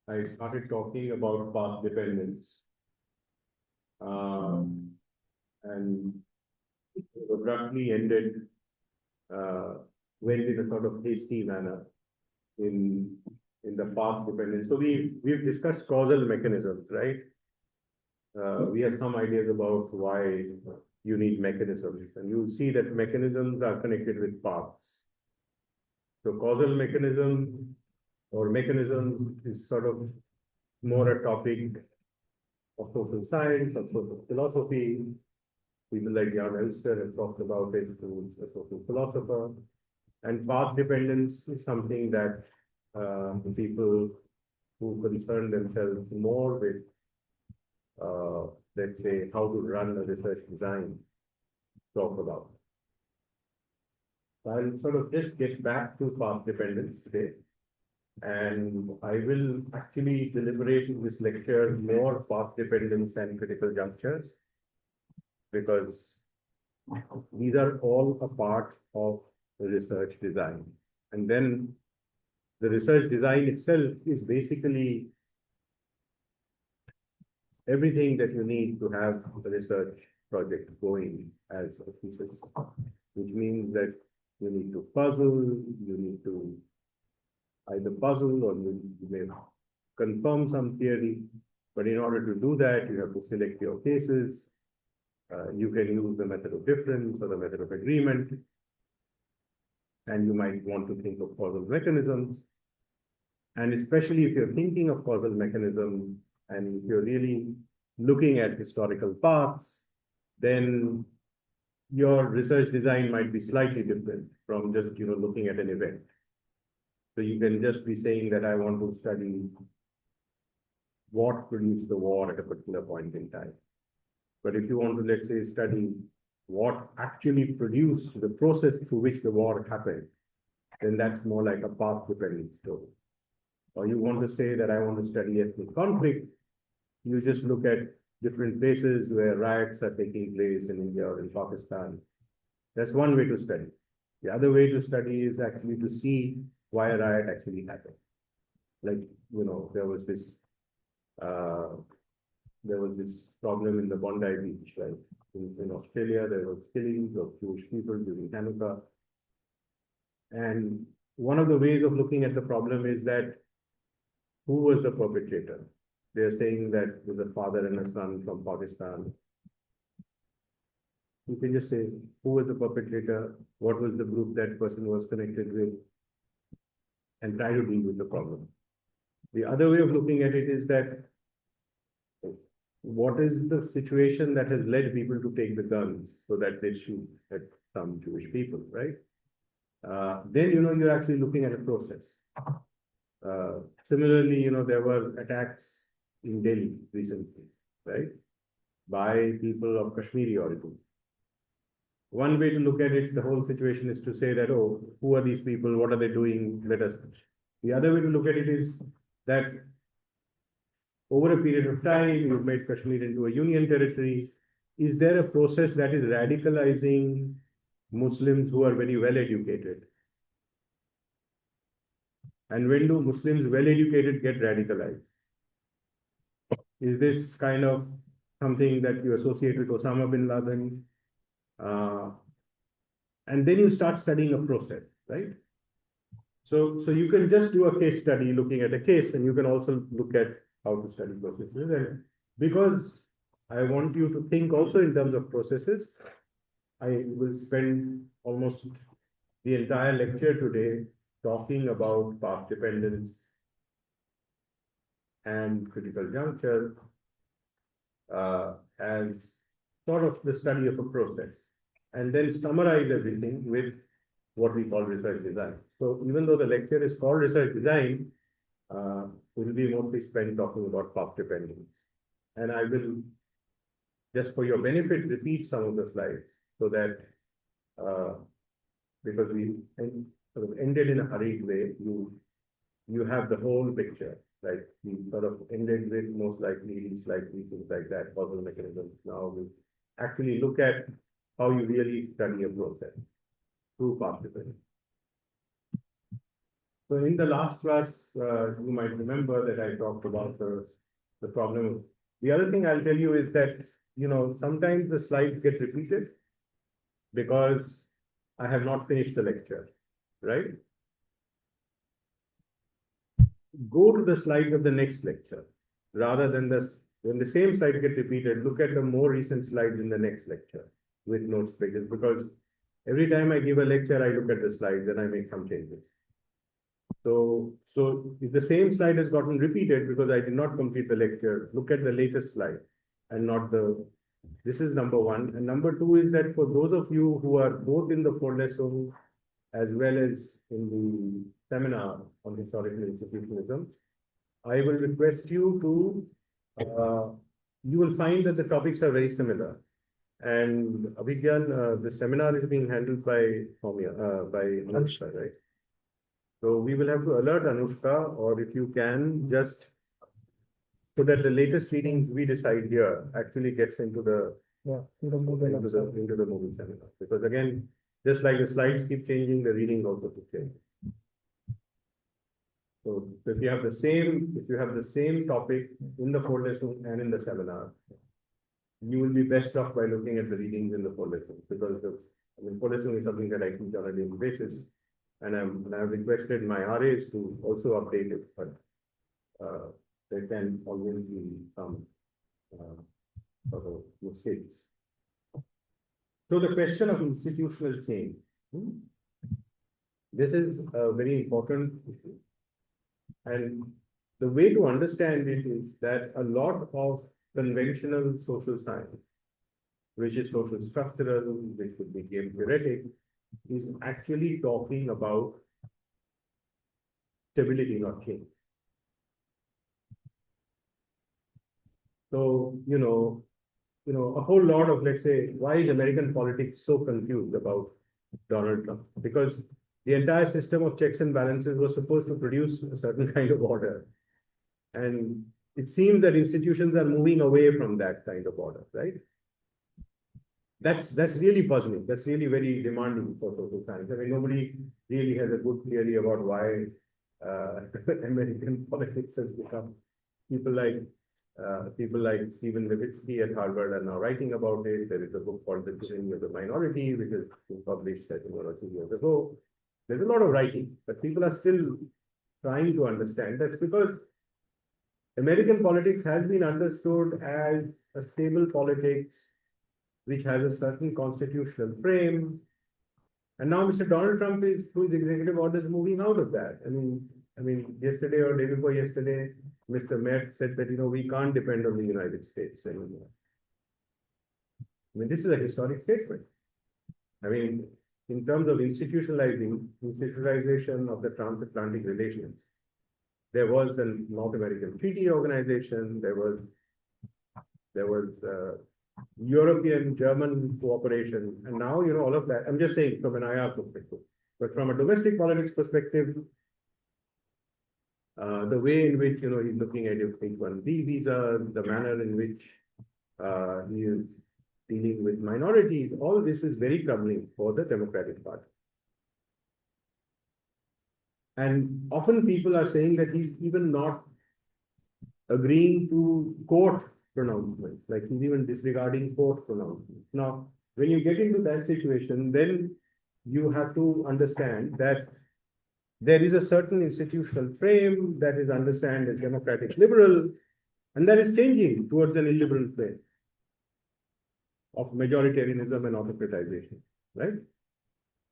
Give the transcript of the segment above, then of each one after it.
I started talking about path dependence, and abruptly ended, uh, went in a sort of hasty manner in the path dependence. So we've discussed causal mechanisms, right? We have some ideas about why you need mechanisms, and you'll see that mechanisms are connected with paths. So causal mechanism or mechanisms is sort of more a topic of social science, of social philosophy. People like Jan Elster have talked about it, who's a social philosopher. And path dependence is something that people who concern themselves more with, let's say, how to run a research design talk about. I'll sort of just get back to path dependence today. And I will actually deliberate in this lecture more path dependence and critical junctures, because these are all a part of the research design. And then the research design itself is basically everything that you need to have the research project going as a thesis, which means that you need to puzzle, you need to either puzzle or you may confirm some theory. But in order to do that, you have to select your cases. You can use the method of difference or the method of agreement. And you might want to think of causal mechanisms. And especially if you're thinking of causal mechanisms and if you're really looking at historical paths, then your research design might be slightly different from just looking at an event. So you can just be saying that I want to study what produced the war at a particular point in time. But if you want to, let's say, study what actually produced the process through which the war happened, then that's more like a path-dependent story. Or you want to say that I want to study ethnic conflict, you just look at different places where riots are taking place in India or in Pakistan. That's one way to study. The other way to study is actually to see why a riot actually happened. Like, there was this problem in the Bondi Beach, right? In Australia, there was killings of Jewish people during Hanukkah. And one of the ways of looking at the problem is that who was the perpetrator? They're saying that it was a father and a son from Pakistan. You can just say, who was the perpetrator? What was the group that person was connected with? And try to deal with the problem. The other way of looking at it is that what is the situation that has led people to take the guns so that they shoot at some Jewish people, right? Then, you're actually looking at a process. Similarly, there were attacks in Delhi recently, right? By people of Kashmiri origin. One way to look at it, the whole situation is to say that, oh, who are these people? What are they doing? Let us. The other way to look at it is that over a period of time, you've made Kashmir into a union territory. Is there a process that is radicalizing Muslims who are very well educated? And when do Muslims well educated get radicalized? Is this kind of something that you associate with Osama bin Laden? And then you start studying a process, right? So you can just do a case study looking at a case, and you can also look at how to study processes. And because I want you to think also in terms of processes, I will spend almost the entire lecture today talking about path dependence and critical juncture as sort of the study of a process, and then summarize everything with what we call research design. So even though the lecture is called research design, it will be mostly spent talking about path dependence. And I will, just for your benefit, repeat some of the slides so that, because we sort of ended in a hurried way, you have the whole picture. Like we sort of ended with most likely, least likely, things like that, causal mechanisms. Now we actually look at how you really study a process through path dependence. So in the last class, you might remember that I talked about the problem. The other thing I'll tell you is that, sometimes the slides get repeated because I have not finished the lecture, right? Go to the slides of the next lecture rather than when the same slides get repeated, look at the more recent slides in the next lecture with notes pages, because every time I give a lecture, I look at the slides and I make some changes. So if the same slide has gotten repeated because I did not complete the lecture, look at the latest slide and not this is number one. And number two is that for those of you who are both in the Vorlesung as well as in the seminar on historical institutionalism, I will request you to, you will find that the topics are very similar. And Abhigyan, the seminar is being handled by Anushka, right? So we will have to alert Anushka, or if you can, just so that the latest readings we decide here actually gets into the into the movie seminar. Because again, just like the slides keep changing, the reading also keep changing. So if you have the same topic in the Vorlesung and in the seminar, you will be best off by looking at the readings in the Vorlesung, because Vorlesung is something that I teach on a daily basis. And I've requested my RAs to also update it, but there can always be some sort of mistakes. So the question of institutional change, this is a very important issue. And the way to understand it is that a lot of conventional social science, which is social structural, which could be game theoretic, is actually talking about stability, not change. So, a whole lot of, let's say, why is American politics so confused about Donald Trump? Because the entire system of checks and balances was supposed to produce a certain kind of order. And it seems that institutions are moving away from that kind of order, right? That's really puzzling. That's really very demanding for social science. I mean, nobody really has a good theory about why American politics has become. People like Stephen Levitsky at Harvard are now writing about it. There is a book called The Tyranny of the Minority, which has been published, I think, 1 or 2 years ago. There's a lot of writing, but people are still trying to understand. That's because American politics has been understood as a stable politics which has a certain constitutional frame. And now Mr. Donald Trump is, through his executive orders, moving out of that. I mean, yesterday or day before yesterday, Mr. Met said that, we can't depend on the United States anymore. I mean, this is a historic statement. I mean, in terms of institutionalization of the transatlantic relations, there was the North American Treaty Organization, there was European, German cooperation, and now, all of that. I'm just saying from an IR perspective, but from a domestic politics perspective, the way in which, he's looking at H-1B visas, the manner in which he is dealing with minorities, all this is very troubling for the Democratic Party. And often people are saying that he's even not agreeing to court pronouncements, like he's even disregarding court pronouncements. Now, when you get into that situation, then you have to understand that there is a certain institutional frame that is understood as democratic liberal, and that is changing towards an illiberal frame of majoritarianism and autocratization, right?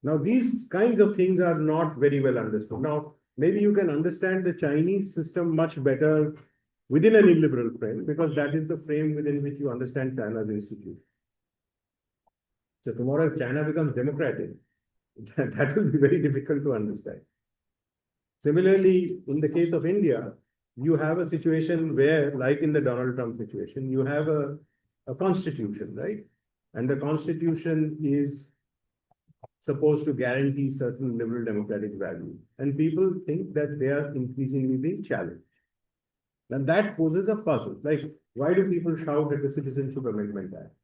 Now, these kinds of things are not very well understood. Now, maybe you can understand the Chinese system much better within an illiberal frame, because that is the frame within which you understand China's institution. So tomorrow, if China becomes democratic, that will be very difficult to understand. Similarly, in the case of India, you have a situation where, like in the Donald Trump situation, you have a constitution, right? And the constitution is supposed to guarantee certain liberal democratic values. And people think that they are increasingly being challenged. And that poses a puzzle. Like, why do people shout at the Citizenship Amendment Act?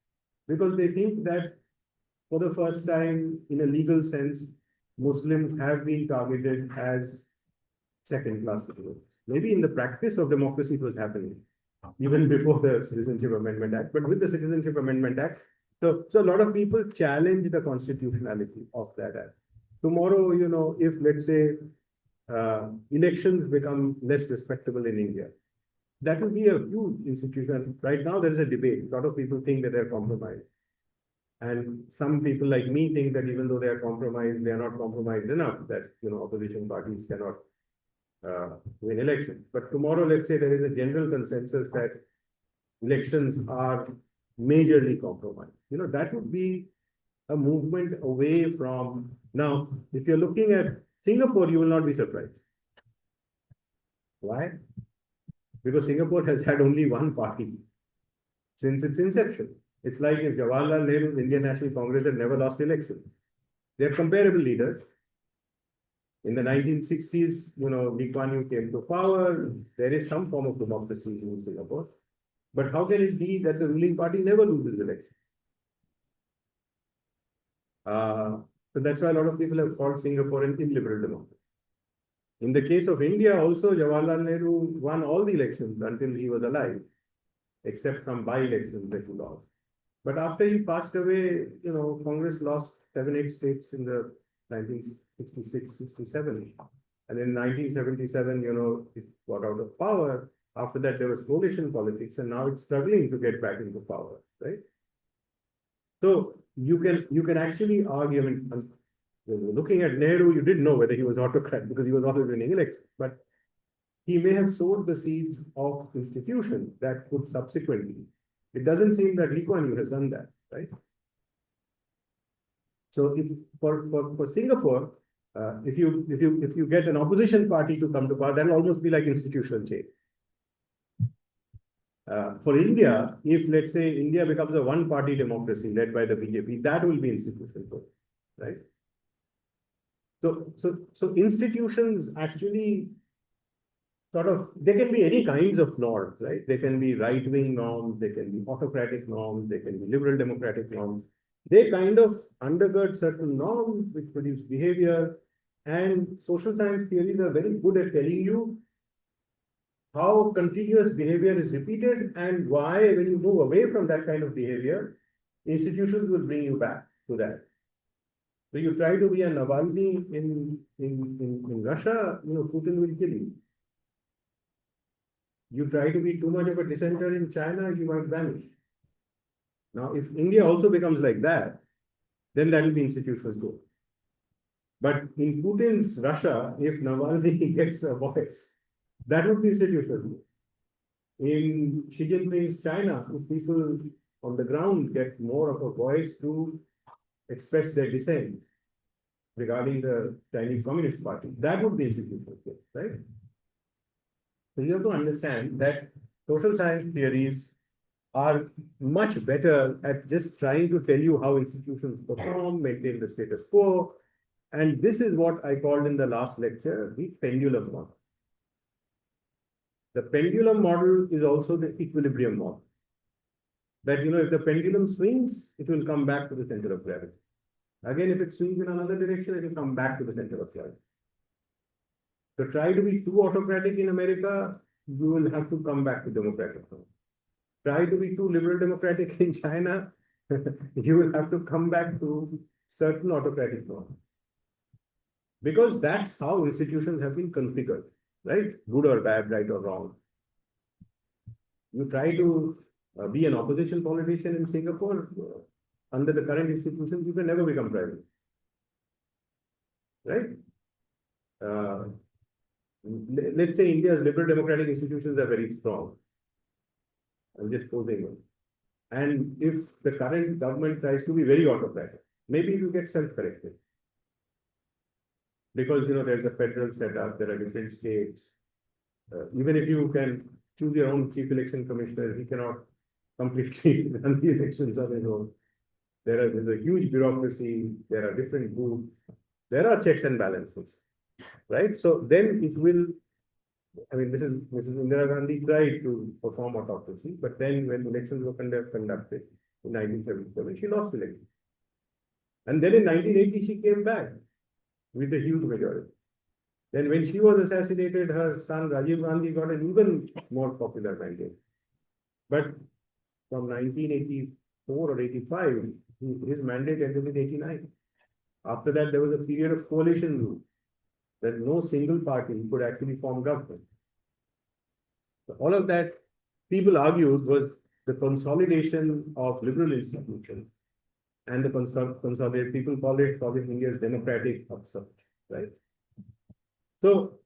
Because they think that for the first time, in a legal sense, Muslims have been targeted as second-class citizens. Maybe in the practice of democracy it was happening, even before the Citizenship Amendment Act, but with the Citizenship Amendment Act, so a lot of people challenge the constitutionality of that act. Tomorrow, if let's say elections become less respectable in India, that will be a huge institution. Right now, there is a debate. A lot of people think that they're compromised. And some people like me think that even though they are compromised, they are not compromised enough that, opposition parties cannot win elections. But tomorrow, let's say there is a general consensus that elections are majorly compromised. That would be a movement away from. Now, if you're looking at Singapore, you will not be surprised. Why? Because Singapore has had only one party since its inception. It's like if Jawaharlal Nehru's Indian National Congress had never lost election. They're comparable leaders. In the 1960s, Lee Kuan Yew came to power. There is some form of democracy in Singapore. But how can it be that the ruling party never loses election? So that's why a lot of people have called Singapore an illiberal democracy. In the case of India, also, Jawaharlal Nehru won all the elections until he was alive, except some by-elections that he lost. But after he passed away, Congress lost 7-8 states in the 1966-67. And in 1977, it got out of power. After that, there was coalition politics, and now it's struggling to get back into power, right? So you can actually argue, looking at Nehru, you didn't know whether he was autocrat because he was always winning elections, but he may have sowed the seeds of institutions that could subsequently. It doesn't seem that Lee Kuan Yew has done that, right? So if for Singapore, if you get an opposition party to come to power, that will almost be like institutional change. For India, if let's say India becomes a one-party democracy led by the BJP, that will be institutional, right? So institutions actually they can be any kinds of norms, right? They can be right-wing norms, they can be autocratic norms, they can be liberal democratic norms. They kind of undergird certain norms which produce behavior, and social science theories are very good at telling you how continuous behavior is repeated and why, when you move away from that kind of behavior, institutions will bring you back to that. So you try to be a Navalny in Russia, Putin will kill you. You try to be too much of a dissenter in China, you might vanish. Now, if India also becomes like that, then that will be institutional too. But in Putin's Russia, if Navalny gets a voice, that would be institutional. In Xi Jinping's China, if people on the ground get more of a voice to express their dissent regarding the Chinese Communist Party, that would be institutional, right? So you have to understand that social science theories are much better at just trying to tell you how institutions perform, maintain the status quo. And this is what I called in the last lecture, the pendulum model. The pendulum model is also the equilibrium model. That, if the pendulum swings, it will come back to the center of gravity. Again, if it swings in another direction, it will come back to the center of gravity. So try to be too autocratic in America, you will have to come back to democratic. Try to be too liberal democratic in China, you will have to come back to certain autocratic norms. Because that's how institutions have been configured, right? Good or bad, right or wrong. You try to be an opposition politician in Singapore, under the current institutions, you can never become president, right? Let's say India's liberal democratic institutions are very strong. I'm just posing one. And if the current government tries to be very autocratic, maybe it will get self-corrected. Because, there's a federal setup, there are different states. Even if you can choose your own chief election commissioner, he cannot completely run the elections on his own. There's a huge bureaucracy, there are different groups, there are checks and balances, right? So then it will, Mrs. Indira Gandhi tried to perform autocracy, but then when elections were conducted in 1977, she lost election. And then in 1980, she came back with a huge majority. Then when she was assassinated, her son Rajiv Gandhi got an even more popular mandate. But from 1984 or 85, his mandate ended in 89. After that, there was a period of coalition rule, that no single party could actually form government. So all of that, people argued, was the consolidation of liberal institutions and the consolidate. People call it India's democratic upsurge, right? So,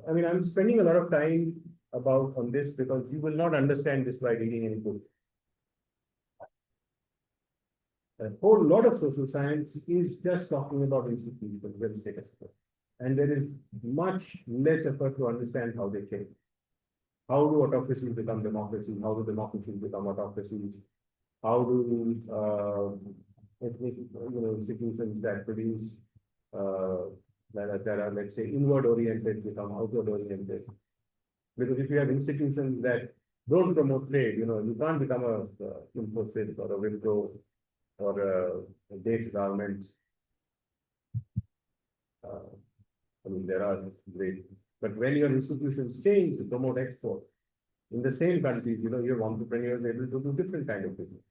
I mean, I'm spending a lot of time about on this because you will not understand this by reading any book. A whole lot of social science is just talking about institutions, well status quo. And there is much less effort to understand how they change. How do autocracies become democracies? How do democracies become autocracies? How do institutions that produce that are, let's say, inward oriented become outward oriented? Because if you have institutions that don't promote trade, you can't become a Infosys or a Wipro or a Date Garments. I mean, there are great, but when your institutions change to promote export, in the same countries, you have entrepreneurs able to do different kind of business.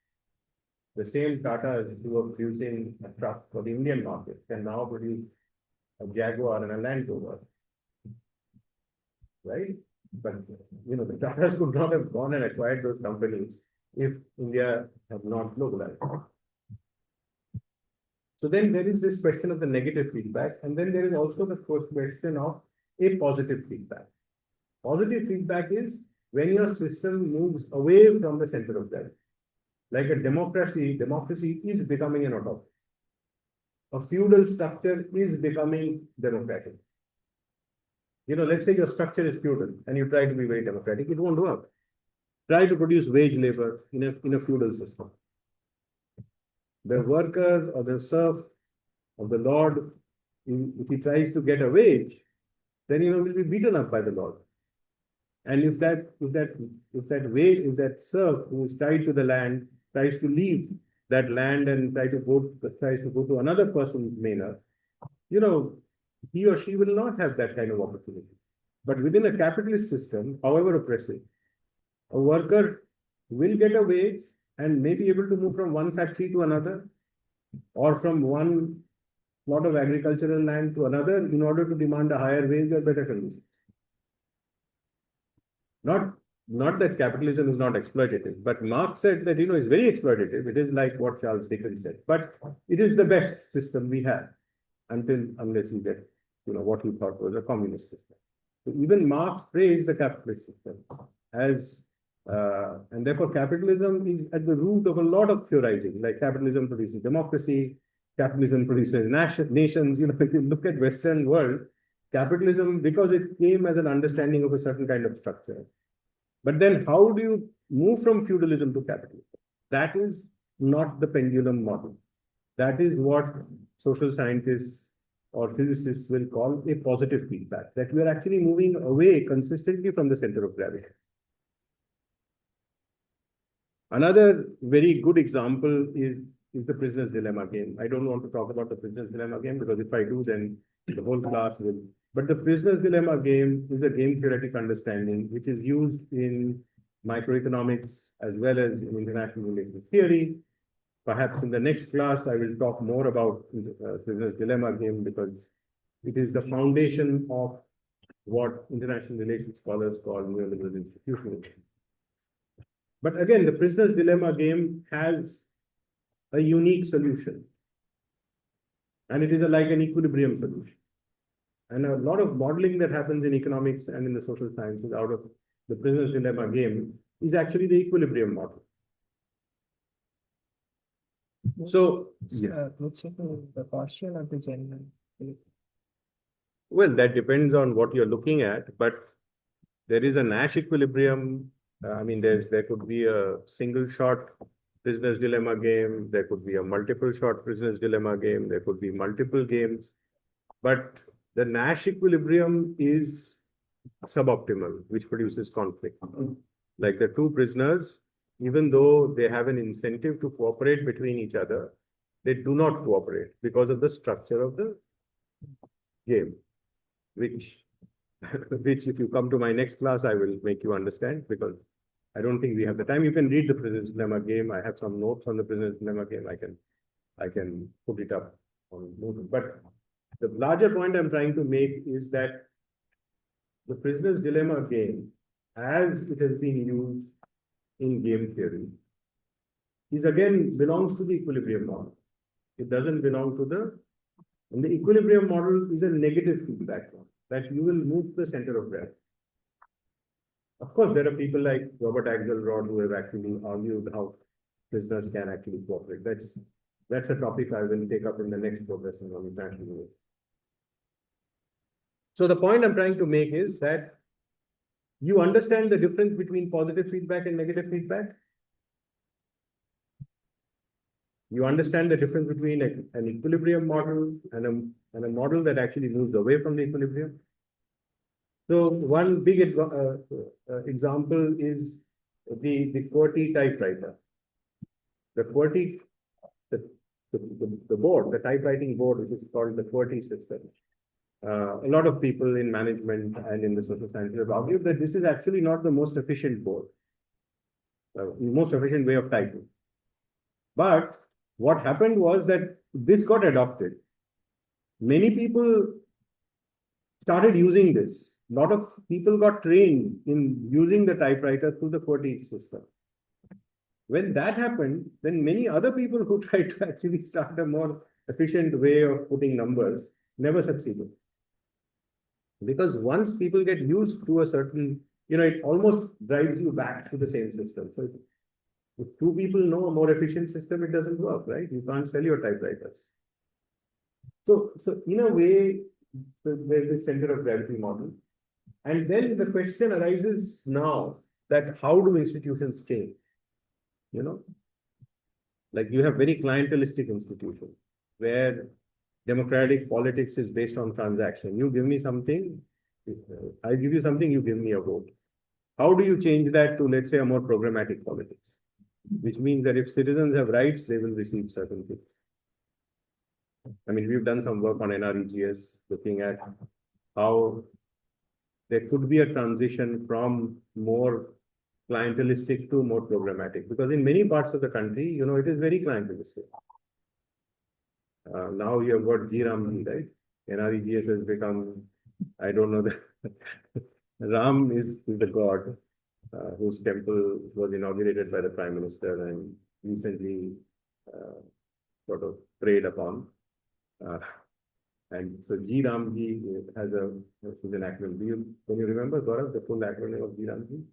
The same Tata who are producing a truck for the Indian market can now produce a Jaguar and a Land Rover, right? But the Tatas could not have gone and acquired those companies if India had not globalized. So then there is this question of the negative feedback, and then there is also the first question of a positive feedback. Positive feedback is when your system moves away from the center of gravity. Like a democracy is becoming an autocracy. A feudal structure is becoming democratic. Let's say your structure is feudal and you try to be very democratic, it won't work. Try to produce wage labor in a feudal system. The worker or the serf or the lord, if he tries to get a wage, then will be beaten up by the lord. And if that serf who is tied to the land tries to leave that land and tries to go to another person's manor, he or she will not have that kind of opportunity. But within a capitalist system, however oppressive, a worker will get a wage and may be able to move from one factory to another, or from one plot of agricultural land to another in order to demand a higher wage or better conditions. Not that capitalism is not exploitative, but Marx said that it's very exploitative. It is like what Charles Dickens said, but it is the best system we have unless you get what he thought was a communist system. So even Marx praised the capitalist system as and therefore capitalism is at the root of a lot of theorizing. Like capitalism produces democracy, capitalism produces nations. If you look at Western world, capitalism, because it came as an understanding of a certain kind of structure. But then how do you move from feudalism to capitalism? That is not the pendulum model. That is what social scientists or physicists will call a positive feedback, that we are actually moving away consistently from the center of gravity. Another very good example is the prisoner's dilemma game. I don't want to talk about the prisoner's dilemma game because if I do, then the whole class will. But the prisoner's dilemma game is a game theoretic understanding which is used in microeconomics as well as in international relations theory. Perhaps in the next class, I will talk more about the prisoner's dilemma game because it is the foundation of what international relations scholars call neoliberal institutionalism. But again, the prisoner's dilemma game has a unique solution. And it is like an equilibrium solution. And a lot of modeling that happens in economics and in the social sciences out of the prisoner's dilemma game is actually the equilibrium model. So, let's say the partial or the general. Well, that depends on what you're looking at, but there is a Nash equilibrium. I mean, there could be a single shot prisoner's dilemma game. There could be a multiple shot prisoner's dilemma game. There could be multiple games, but the Nash equilibrium is suboptimal, which produces conflict. Like the two prisoners, even though they have an incentive to cooperate between each other, they do not cooperate because of the structure of the game. which, which if you come to my next class, I will make you understand, because I don't think we have the time. You can read the Prisoner's Dilemma game. I have some notes on the Prisoner's Dilemma game. I can put it up on Moodle. But the larger point I'm trying to make is that the Prisoner's Dilemma game, as it has been used in game theory, is again belongs to the equilibrium model. It doesn't belong to and the equilibrium model is a negative feedback model, that you will move the center of gravity. Of course, there are people like Robert Axelrod who have actually argued how prisoners can actually cooperate. That's a topic I will take up in the next progression on international relations. So the point I'm trying to make is that you understand the difference between positive feedback and negative feedback. You understand the difference between an equilibrium model and a model that actually moves away from the equilibrium. So one big example is the QWERTY typewriter. The QWERTY, the board, the typewriting board, which is called the QWERTY system. A lot of people in management and in the social sciences have argued that this is actually not the most efficient board, most efficient way of typing. But what happened was that this got adopted. Many people started using this. A lot of people got trained in using the typewriter through the QWERTY system. When that happened, then many other people who tried to actually start a more efficient way of putting numbers never succeeded. Because once people get used to a certain, it almost drives you back to the same system. So if two people know a more efficient system, it doesn't work, right? You can't sell your typewriters. So in a way, there's this center of gravity model. And then the question arises now that how do institutions change? Like you have very clientelistic institutions where democratic politics is based on transaction. You give me something, I give you something, you give me a vote. How do you change that to, let's say, a more programmatic politics? Which means that if citizens have rights, they will receive certain things. I mean, we've done some work on NREGS, looking at how there could be a transition from more clientelistic to more programmatic. Because in many parts of the country, it is very clientelistic. Now you have got GRAM, right? NREGS has become, I don't know, Ram is the god whose temple was inaugurated by the Prime Minister and recently sort of preyed upon. And so GRAMji is an acronym. Can you remember, Gaurav, the full acronym of GRAMji?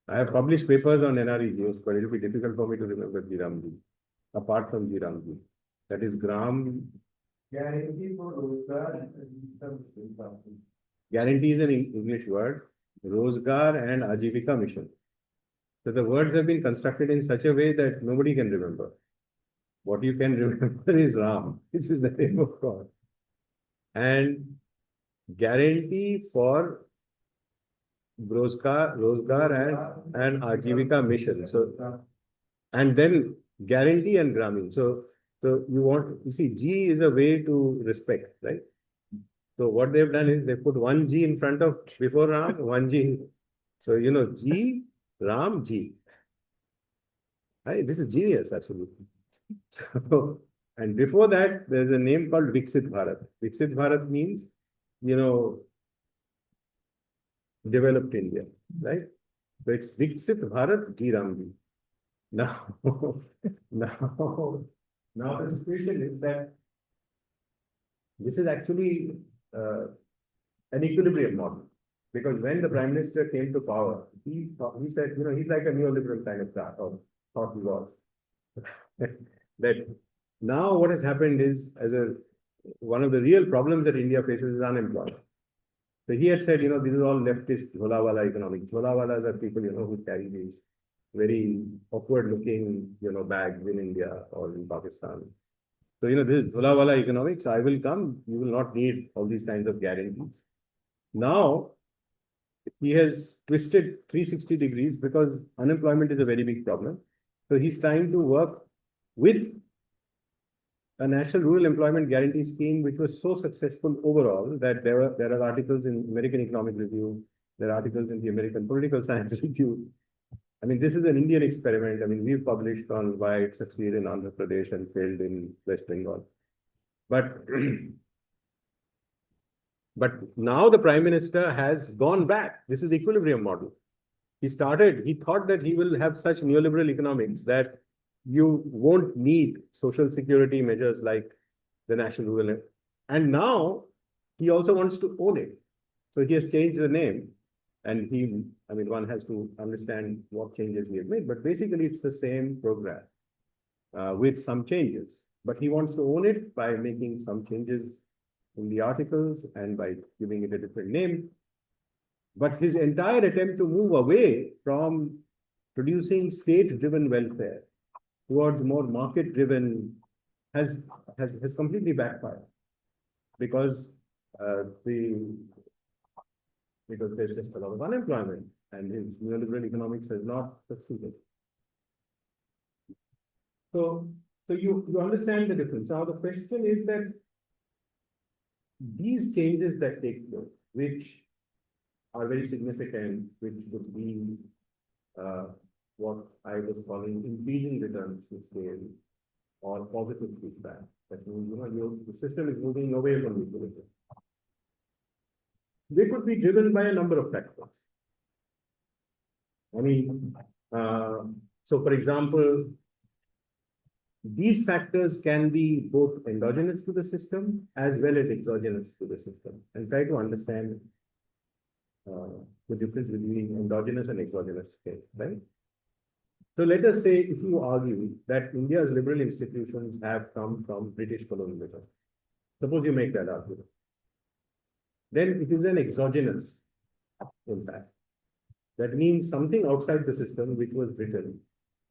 I have published papers on NREGS, but it will be difficult for me to remember GRAMji, apart from GRAMji. That is Gram. Guarantee for Rozgar. Guarantee is an English word. Rozgar and Ajivika Mission. So the words have been constructed in such a way that nobody can remember. What you can remember is Ram, which is the name of God. And guarantee for Rozgar and Ajivika Mission. So, and then guarantee and Gramin. So you see, G is a way to respect, right? So what they've done is they put one G in front of before Ram, one G. So, G, Ram, G. Right? This is genius, absolutely. So, and before that, there's a name called Viksit Bharat. Viksit Bharat means, developed India, right? So it's Viksit Bharat, G Ramji. Now the situation is that this is actually an equilibrium model. Because when the Prime Minister came to power, he said, he's like a neoliberal kind of guy, or thought he was. That now what has happened is, one of the real problems that India faces is unemployment. So he had said, this is all leftist Jholawala economics. Jholawalas are people, who carry these very awkward-looking, bags in India or in Pakistan. So, this is Jholawala economics. I will come. You will not need all these kinds of guarantees. Now, he has twisted 360 degrees because unemployment is a very big problem. So he's trying to work with a national rural employment guarantee scheme which was so successful overall that there are articles in American Economic Review, there are articles in the American Political Science Review. I mean, this is an Indian experiment. I mean, we've published on why it succeeded in Andhra Pradesh and failed in West Bengal. But but now the Prime Minister has gone back. This is the equilibrium model. He thought that he will have such neoliberal economics that you won't need social security measures like the national rural. And now he also wants to own it. So he has changed the name. And I mean, one has to understand what changes he has made. But basically, it's the same program with some changes. But he wants to own it by making some changes in the articles and by giving it a different name. But his entire attempt to move away from producing state-driven welfare towards more market-driven has completely backfired because there's just a lot of unemployment and his neoliberal economics has not succeeded. So you understand the difference. Now the question is that these changes that take place, which are very significant, which would be what I was calling increasing returns to scale or positive feedback. That means, the system is moving away from equilibrium. They could be driven by a number of factors. I mean, so for example, these factors can be both endogenous to the system as well as exogenous to the system, and try to understand the difference between endogenous and exogenous scale, right? So let us say if you argue that India's liberal institutions have come from British colonialism, suppose you make that argument, then it is an exogenous impact. That means something outside the system, which was Britain,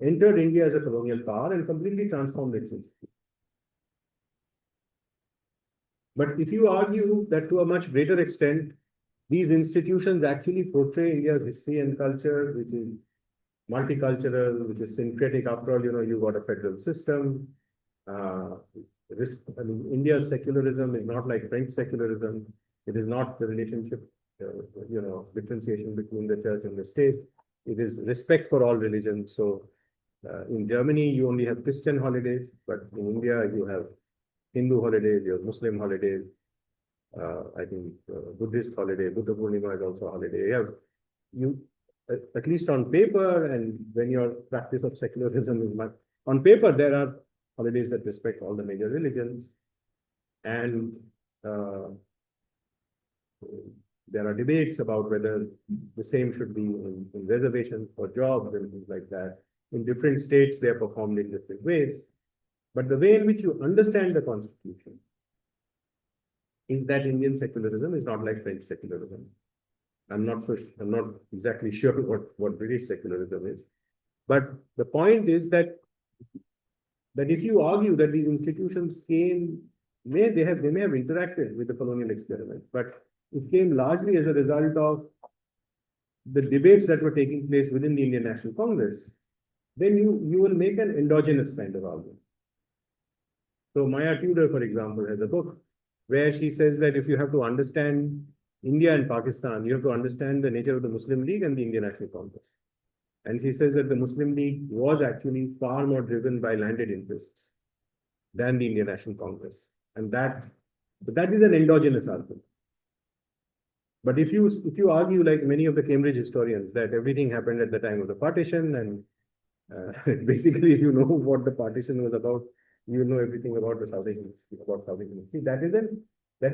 entered India as a colonial power and completely transformed its institutions. But if you argue that to a much greater extent, these institutions actually portray India's history and culture, which is multicultural, which is syncretic. After all, you've got a federal system. India's secularism is not like French secularism. It is not the relationship, differentiation between the church and the state. It is respect for all religions. So in Germany, you only have Christian holidays, but in India, you have Hindu holidays, you have Muslim holidays. I think Buddhist holiday, Buddha Purnima is also a holiday. You at least on paper, and when your practice of secularism is much on paper, there are holidays that respect all the major religions, and there are debates about whether the same should be in reservations for jobs and things like that. In different states, they are performed in different ways. But the way in which you understand the Constitution is that Indian secularism is not like French secularism. I'm not exactly sure what British secularism is. But the point is that if you argue that these institutions they may have interacted with the colonial experiment, but it came largely as a result of the debates that were taking place within the Indian National Congress, then you will make an endogenous kind of argument. So Maya Tudor, for example, has a book where she says that if you have to understand India and Pakistan, you have to understand the nature of the Muslim League and the Indian National Congress. And she says that the Muslim League was actually far more driven by landed interests than the Indian National Congress. And that is an endogenous argument. But if you argue, like many of the Cambridge historians, that everything happened at the time of the partition, and basically if you know what the partition was about, you know everything about the South Asian history. That is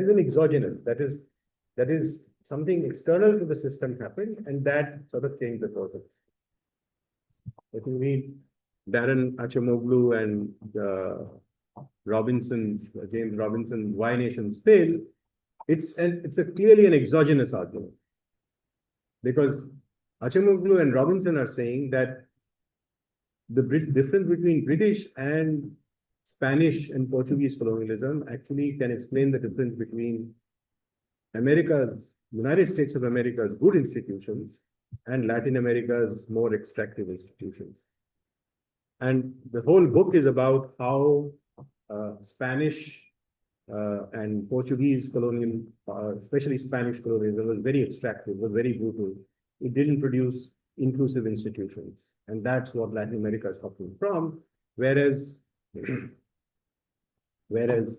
an exogenous. That is something external to the system happened, and that sort of changed the process. If you read Darren Acemoglu and James Robinson's Why Nations Fail, it's clearly an exogenous argument, because Acemoglu and Robinson are saying that the difference between British and Spanish and Portuguese colonialism actually can explain the difference between United States of America's good institutions and Latin America's more extractive institutions. And the whole book is about how Spanish and Portuguese colonial, especially Spanish colonialism, was very extractive, was very brutal. It didn't produce inclusive institutions. And that's what Latin America is suffering from. Whereas, whereas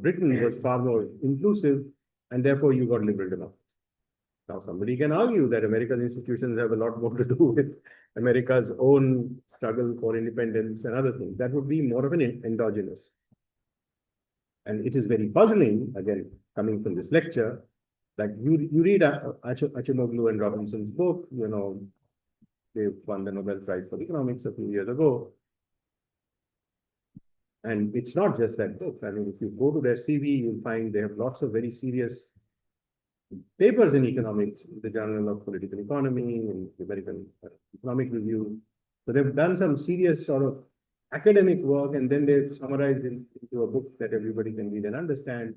Britain was far more inclusive, and therefore you got liberal democracy. Now, somebody can argue that American institutions have a lot more to do with America's own struggle for independence and other things. That would be more of an endogenous. And it is very puzzling, again, coming from this lecture, like you read Acemoglu and Robinson's book, they won the Nobel Prize for Economics a few years ago. And it's not just that book. I mean, if you go to their CV, you'll find they have lots of very serious papers in economics, the Journal of Political Economy and the American Economic Review. So they've done some serious sort of academic work, and then they've summarized it into a book that everybody can read and understand,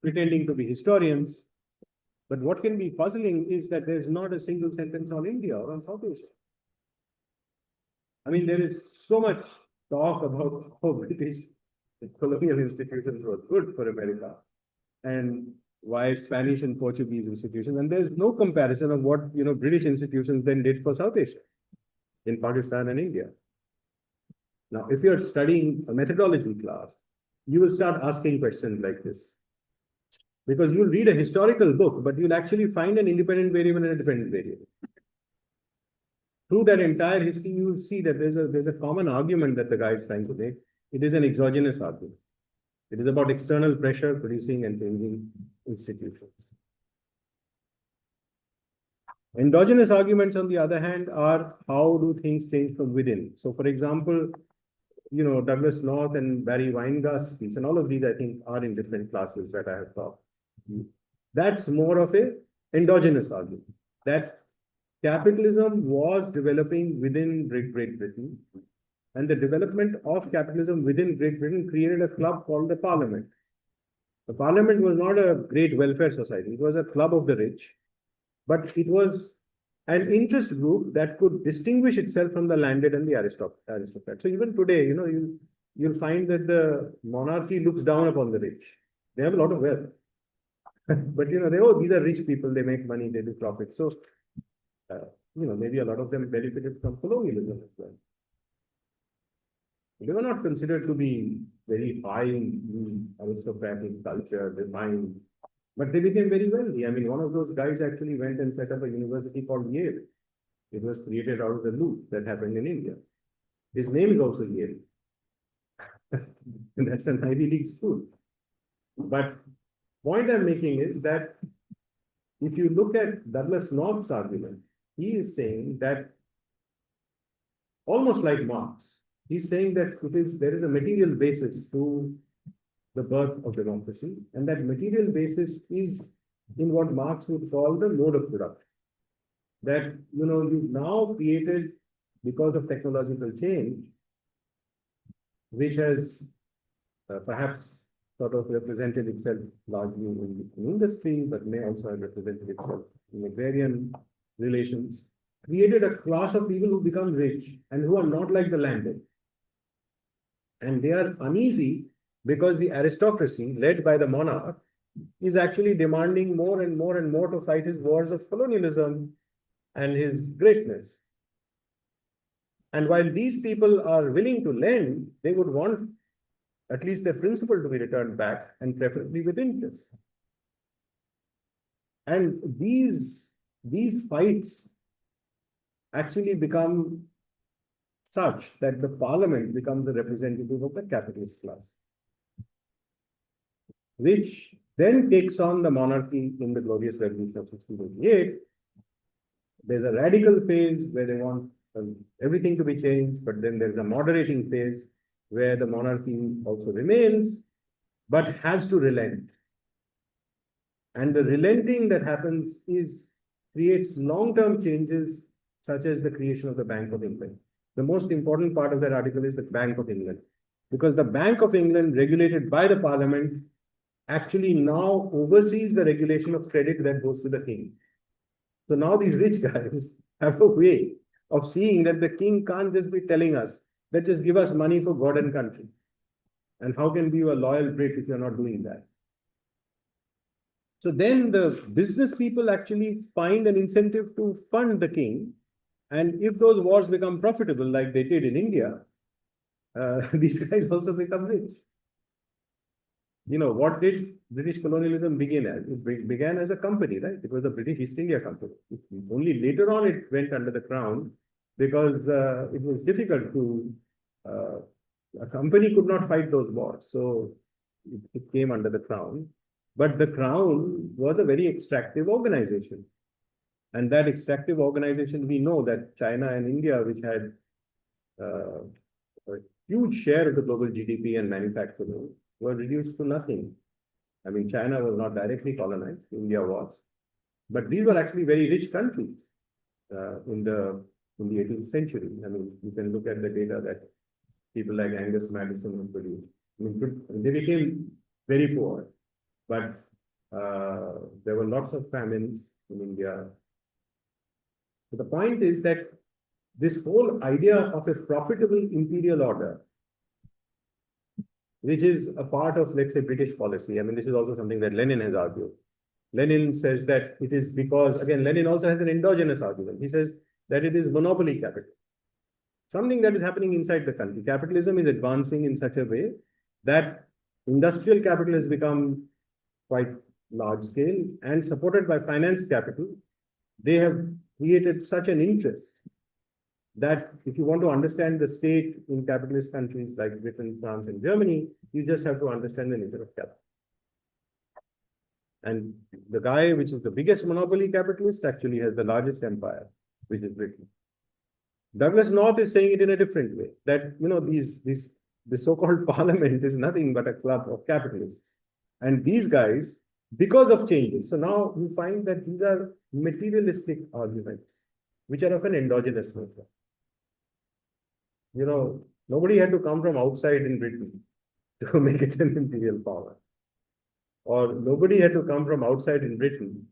pretending to be historians. But what can be puzzling is that there's not a single sentence on India or on South Asia. I mean, there is so much talk about how British colonial institutions were good for America and why Spanish and Portuguese institutions, and there's no comparison of what British institutions then did for South Asia, in Pakistan and India. Now, if you're studying a methodology class, you will start asking questions like this. Because you'll read a historical book, but you'll actually find an independent variable and a dependent variable. Through that entire history, you will see that there's a common argument that the guy is trying to make. It is an exogenous argument. It is about external pressure producing and changing institutions. Endogenous arguments, on the other hand, are how do things change from within. So, for example, Douglas North and Barry Weingart's piece, and all of these, I think, are in different classes that I have taught. That's more of a endogenous argument, that capitalism was developing within Great Britain, and the development of capitalism within Great Britain created a club called the Parliament. The Parliament was not a great welfare society. It was a club of the rich, but it was an interest group that could distinguish itself from the landed and the aristocrat. So even today, you'll find that the monarchy looks down upon the rich. They have a lot of wealth. But, these are rich people, they make money, they do profit. So, maybe a lot of them benefited from colonialism as well. They were not considered to be very high in aristocratic culture, refined, but they became very wealthy. I mean, one of those guys actually went and set up a university called Yale. It was created out of the loot that happened in India. His name is also Yale. And that's an Ivy League school. But point I'm making is that if you look at Douglas North's argument, he is saying that, almost like Marx, he's saying that there is a material basis to the birth of democracy, and that material basis is in what Marx would call the mode of production. That, you've now created, because of technological change, which has perhaps sort of represented itself largely in industry, but may also have represented itself in agrarian relations, created a class of people who become rich and who are not like the landed. And they are uneasy because the aristocracy, led by the monarch, is actually demanding more and more and more to fight his wars of colonialism and his greatness. And while these people are willing to lend, they would want at least their principal to be returned back, and preferably with interest. And these fights actually become such that the parliament becomes the representative of the capitalist class, which then takes on the monarchy in the Glorious Revolution of 1688. There's a radical phase where they want everything to be changed, but then there's a moderating phase where the monarchy also remains, but has to relent. And the relenting that happens creates long-term changes, such as the creation of the Bank of England. The most important part of that article is the Bank of England, because the Bank of England, regulated by the Parliament, actually now oversees the regulation of credit that goes to the king. So now these rich guys have a way of seeing that the king can't just be telling us, that just give us money for God and country. And how can be a loyal Brit if you're not doing that? So then the business people actually find an incentive to fund the king. And if those wars become profitable, like they did in India, these guys also become rich. You know, what did British colonialism begin as? It began as a company, right? It was the British East India Company. Only later on it went under the crown because it was difficult to, a company could not fight those wars. So it came under the crown. But the crown was a very extractive organization. And that extractive organization, we know that China and India, which had a huge share of the global GDP and manufacturing, were reduced to nothing. I mean, China was not directly colonized, India was. But these were actually very rich countries in the 18th century. I mean, you can look at the data that people like Angus Madison produced. I mean, they became very poor, but there were lots of famines in India. So the point is that this whole idea of a profitable imperial order, which is a part of, let's say, British policy. I mean, this is also something that Lenin has argued. Lenin says that it is because, again, Lenin also has an endogenous argument. He says that it is monopoly capital, something that is happening inside the country. Capitalism is advancing in such a way that industrial capital has become quite large scale and supported by finance capital. They have created such an interest that if you want to understand the state in capitalist countries like Britain, France, and Germany, you just have to understand the nature of capital. And the guy which is the biggest monopoly capitalist actually has the largest empire, which is Britain. Douglas North is saying it in a different way, that, you know, the so-called parliament is nothing but a club of capitalists. And these guys, because of changes, so now you find that these are materialistic arguments, which are of an endogenous nature. You know, nobody had to come from outside in Britain to make it an imperial power. Or nobody had to come from outside in Britain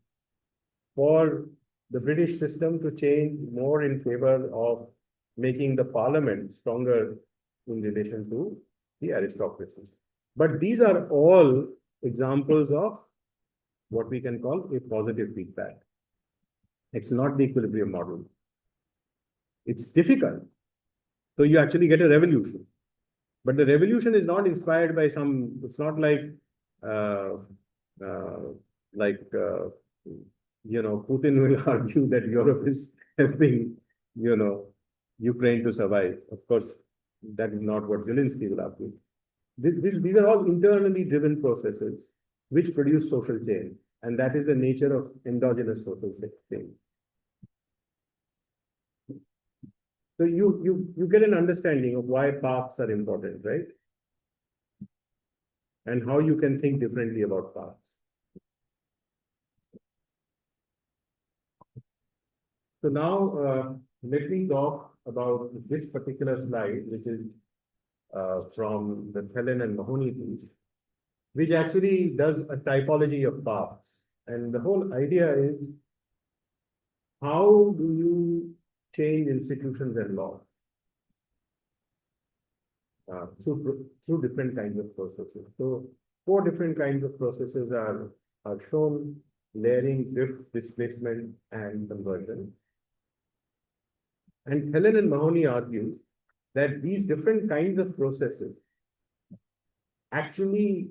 for the British system to change more in favor of making the parliament stronger in relation to the aristocracy. But these are all examples of what we can call a positive feedback. It's not the equilibrium model. It's difficult. So you actually get a revolution. But the revolution is not inspired by some, it's not like, you know, Putin will argue that Europe is helping, you know, Ukraine to survive. Of course, that is not what Zelensky will argue. These are all internally driven processes which produce social change. And that is the nature of endogenous social change. So you get an understanding of why paths are important, right? And how you can think differently about paths. So now let me talk about this particular slide, which is from the Thelen and Mahoney piece, which actually does a typology of paths. And the whole idea is, how do you change institutions and law through different kinds of processes? So 4 different kinds of processes are shown: layering, drift, displacement, and conversion. And Helen and Mahoney argue that these different kinds of processes actually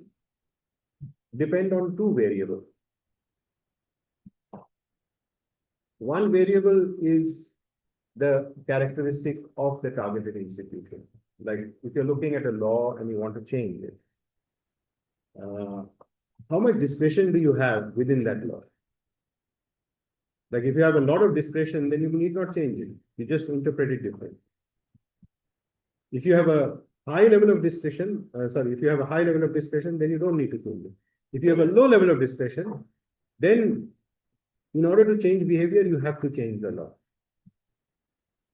depend on 2 variables. One variable is the characteristic of the targeted institution. Like if you're looking at a law and you want to change it, how much discretion do you have within that law? Like if you have a lot of discretion, then you need not change it. You just interpret it differently. If you have a high level of discretion, if you have a high level of discretion, then you don't need to change it. If you have a low level of discretion, then in order to change behavior, you have to change the law.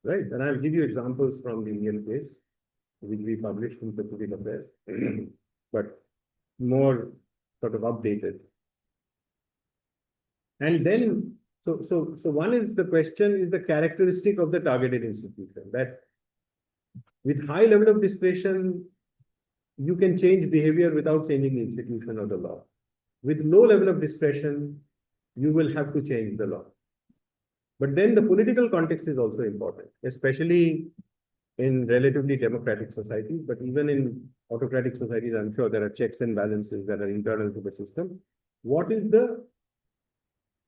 Right? And I'll give you examples from the Indian case, which we published in Pacific Affairs, but more sort of updated. And then, so one is the question is the characteristic of the targeted institution, that With high level of discretion, you can change behavior without changing the institution or the law. With low level of discretion, you will have to change the law. But then the political context is also important, especially in relatively democratic societies, but even in autocratic societies, I'm sure there are checks and balances that are internal to the system. What is the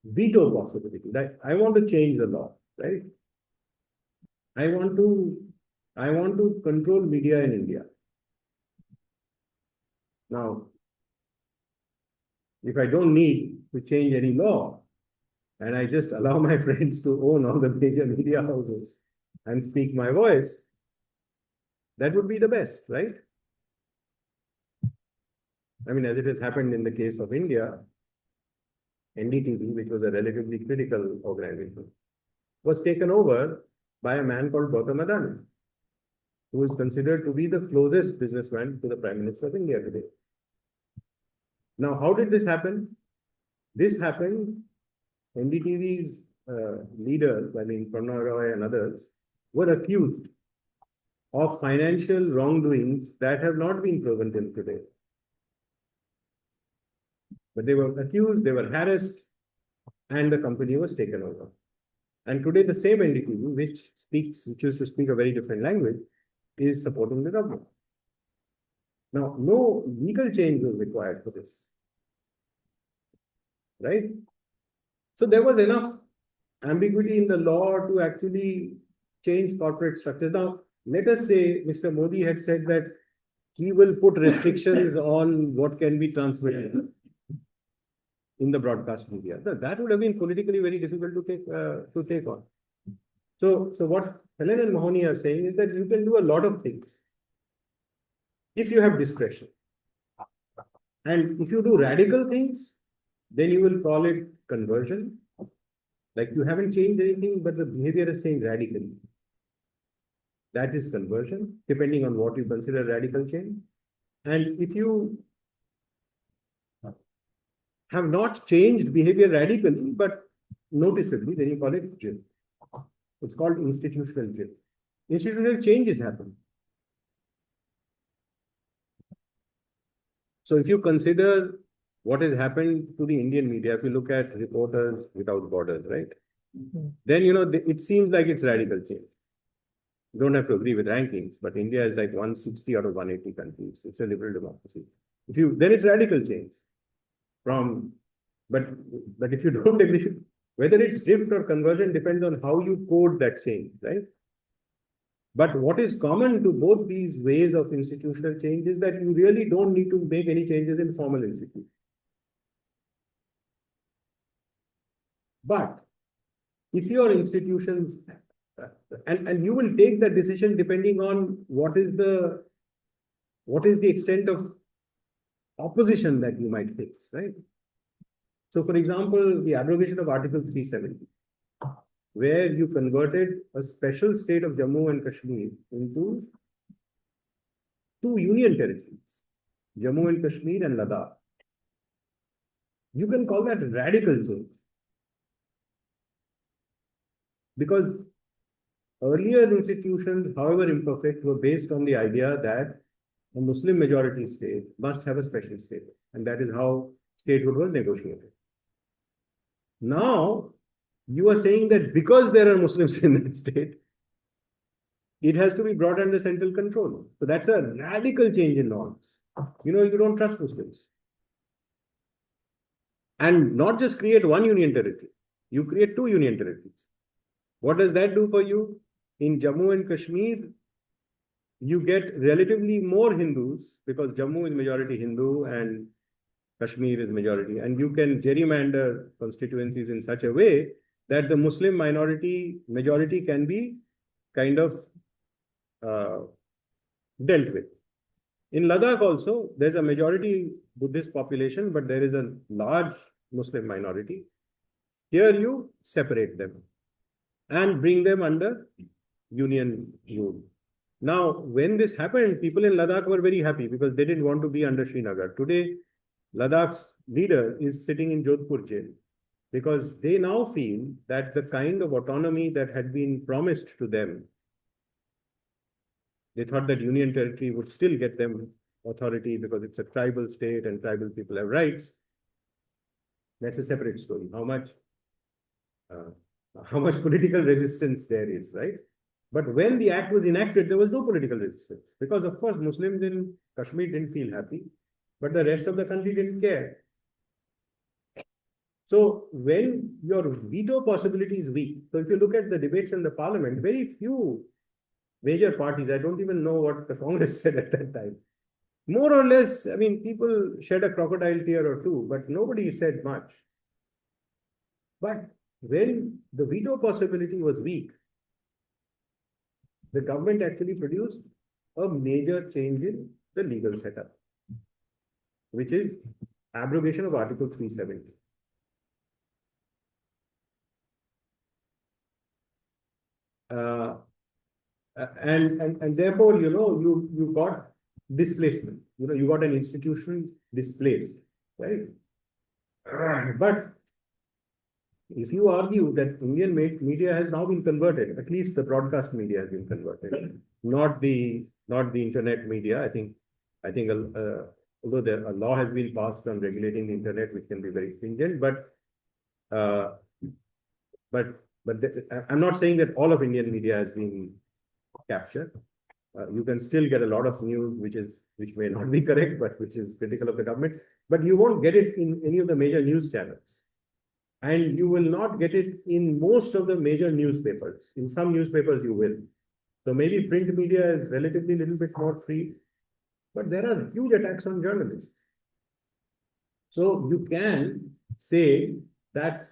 veto possibility? Like, I want to change the law, right? I want to control media in India. Now, if I don't need to change any law, and I just allow my friends to own all the major media houses and speak my voice, that would be the best, right? I mean, as it has happened in the case of India, NDTV, which was a relatively critical organization, was taken over by a man called Gautam Adani, who is considered to be the closest businessman to the Prime Minister of India today. Now, how did this happen? This happened, NDTV's leaders, I mean, Prannoy Roy and others, were accused of financial wrongdoings that have not been proven till today. But they were accused, they were harassed, and the company was taken over. And today, the same NDTV, which used to speak a very different language, is supporting the government. Now, no legal change was required for this, right? So there was enough ambiguity in the law to actually change corporate structures. Now, let us say Mr. Modi had said that he will put restrictions on what can be transmitted in the broadcast media. That would have been politically very difficult to take on. So what Helen and Mahoney are saying is that you can do a lot of things if you have discretion. And if you do radical things, then you will call it conversion. Like you haven't changed anything, but the behavior has changed radically. That is conversion, depending on what you consider radical change. And if you have not changed behavior radically, but noticeably, then you call it drift. It's called institutional drift. Institutional changes happen. So if you consider what has happened to the Indian media, if you look at Reporters Without Borders, right? Then, it seems like it's radical change. You don't have to agree with rankings, but India is like 160 out of 180 countries. It's a liberal democracy. Then it's radical change. But if you don't agree, whether it's drift or conversion depends on how you code that change, right? But what is common to both these ways of institutional change is that you really don't need to make any changes in formal institutions. But if your institutions, and you will take that decision depending on what is the extent of opposition that you might face, right? So, for example, the abrogation of Article 370, where you converted a special state of Jammu and Kashmir into two union territories, Jammu and Kashmir and Ladakh. You can call that radical change. Because earlier institutions, however imperfect, were based on the idea that a Muslim majority state must have a special status, and that is how statehood was negotiated. Now, you are saying that because there are Muslims in that state, it has to be brought under central control. So that's a radical change in norms. You don't trust Muslims. And not just create one union territory, you create two union territories. What does that do for you? In Jammu and Kashmir, you get relatively more Hindus because Jammu is majority Hindu and Kashmir is majority. And you can gerrymander constituencies in such a way that the Muslim majority can be kind of dealt with. In Ladakh also, there's a majority Buddhist population, but there is a large Muslim minority. Here you separate them and bring them under union rule. Now, when this happened, people in Ladakh were very happy because they didn't want to be under Srinagar. Today, Ladakh's leader is sitting in Jodhpur jail because they now feel that the kind of autonomy that had been promised to them They thought that Union Territory would still get them authority because it's a tribal state and tribal people have rights. That's a separate story. How much political resistance there is, right? But when the act was enacted, there was no political resistance because, of course, Muslims in Kashmir didn't feel happy, but the rest of the country didn't care. So when your veto possibility is weak, so if you look at the debates in the parliament, very few major parties, I don't even know what the Congress said at that time. More or less, I mean, people shed a crocodile tear or two, but nobody said much. But when the veto possibility was weak, the government actually produced a major change in the legal setup, which is abrogation of Article 370. And therefore, you got displacement. You got an institution displaced, right? But if you argue that Indian media has now been converted, at least the broadcast media has been converted, not the internet media. I think although a law has been passed on regulating the internet, which can be very stringent, but I'm not saying that all of Indian media has been captured. You can still get a lot of news which may not be correct, but which is critical of the government. But you won't get it in any of the major news channels. And you will not get it in most of the major newspapers. In some newspapers, you will. So maybe print media is relatively a little bit more free, but there are huge attacks on journalists. So you can say that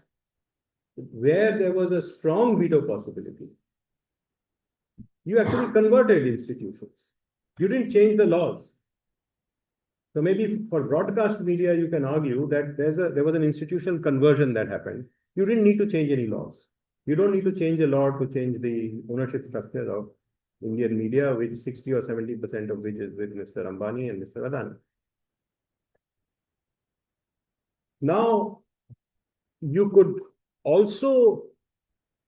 where there was a strong veto possibility, you actually converted institutions. You didn't change the laws. So maybe for broadcast media, you can argue that there was an institutional conversion that happened. You didn't need to change any laws. You don't need to change a law to change the ownership structure of Indian media, which 60 or 70% of which is with Mr. Ambani and Mr. Adani. Now, you could also,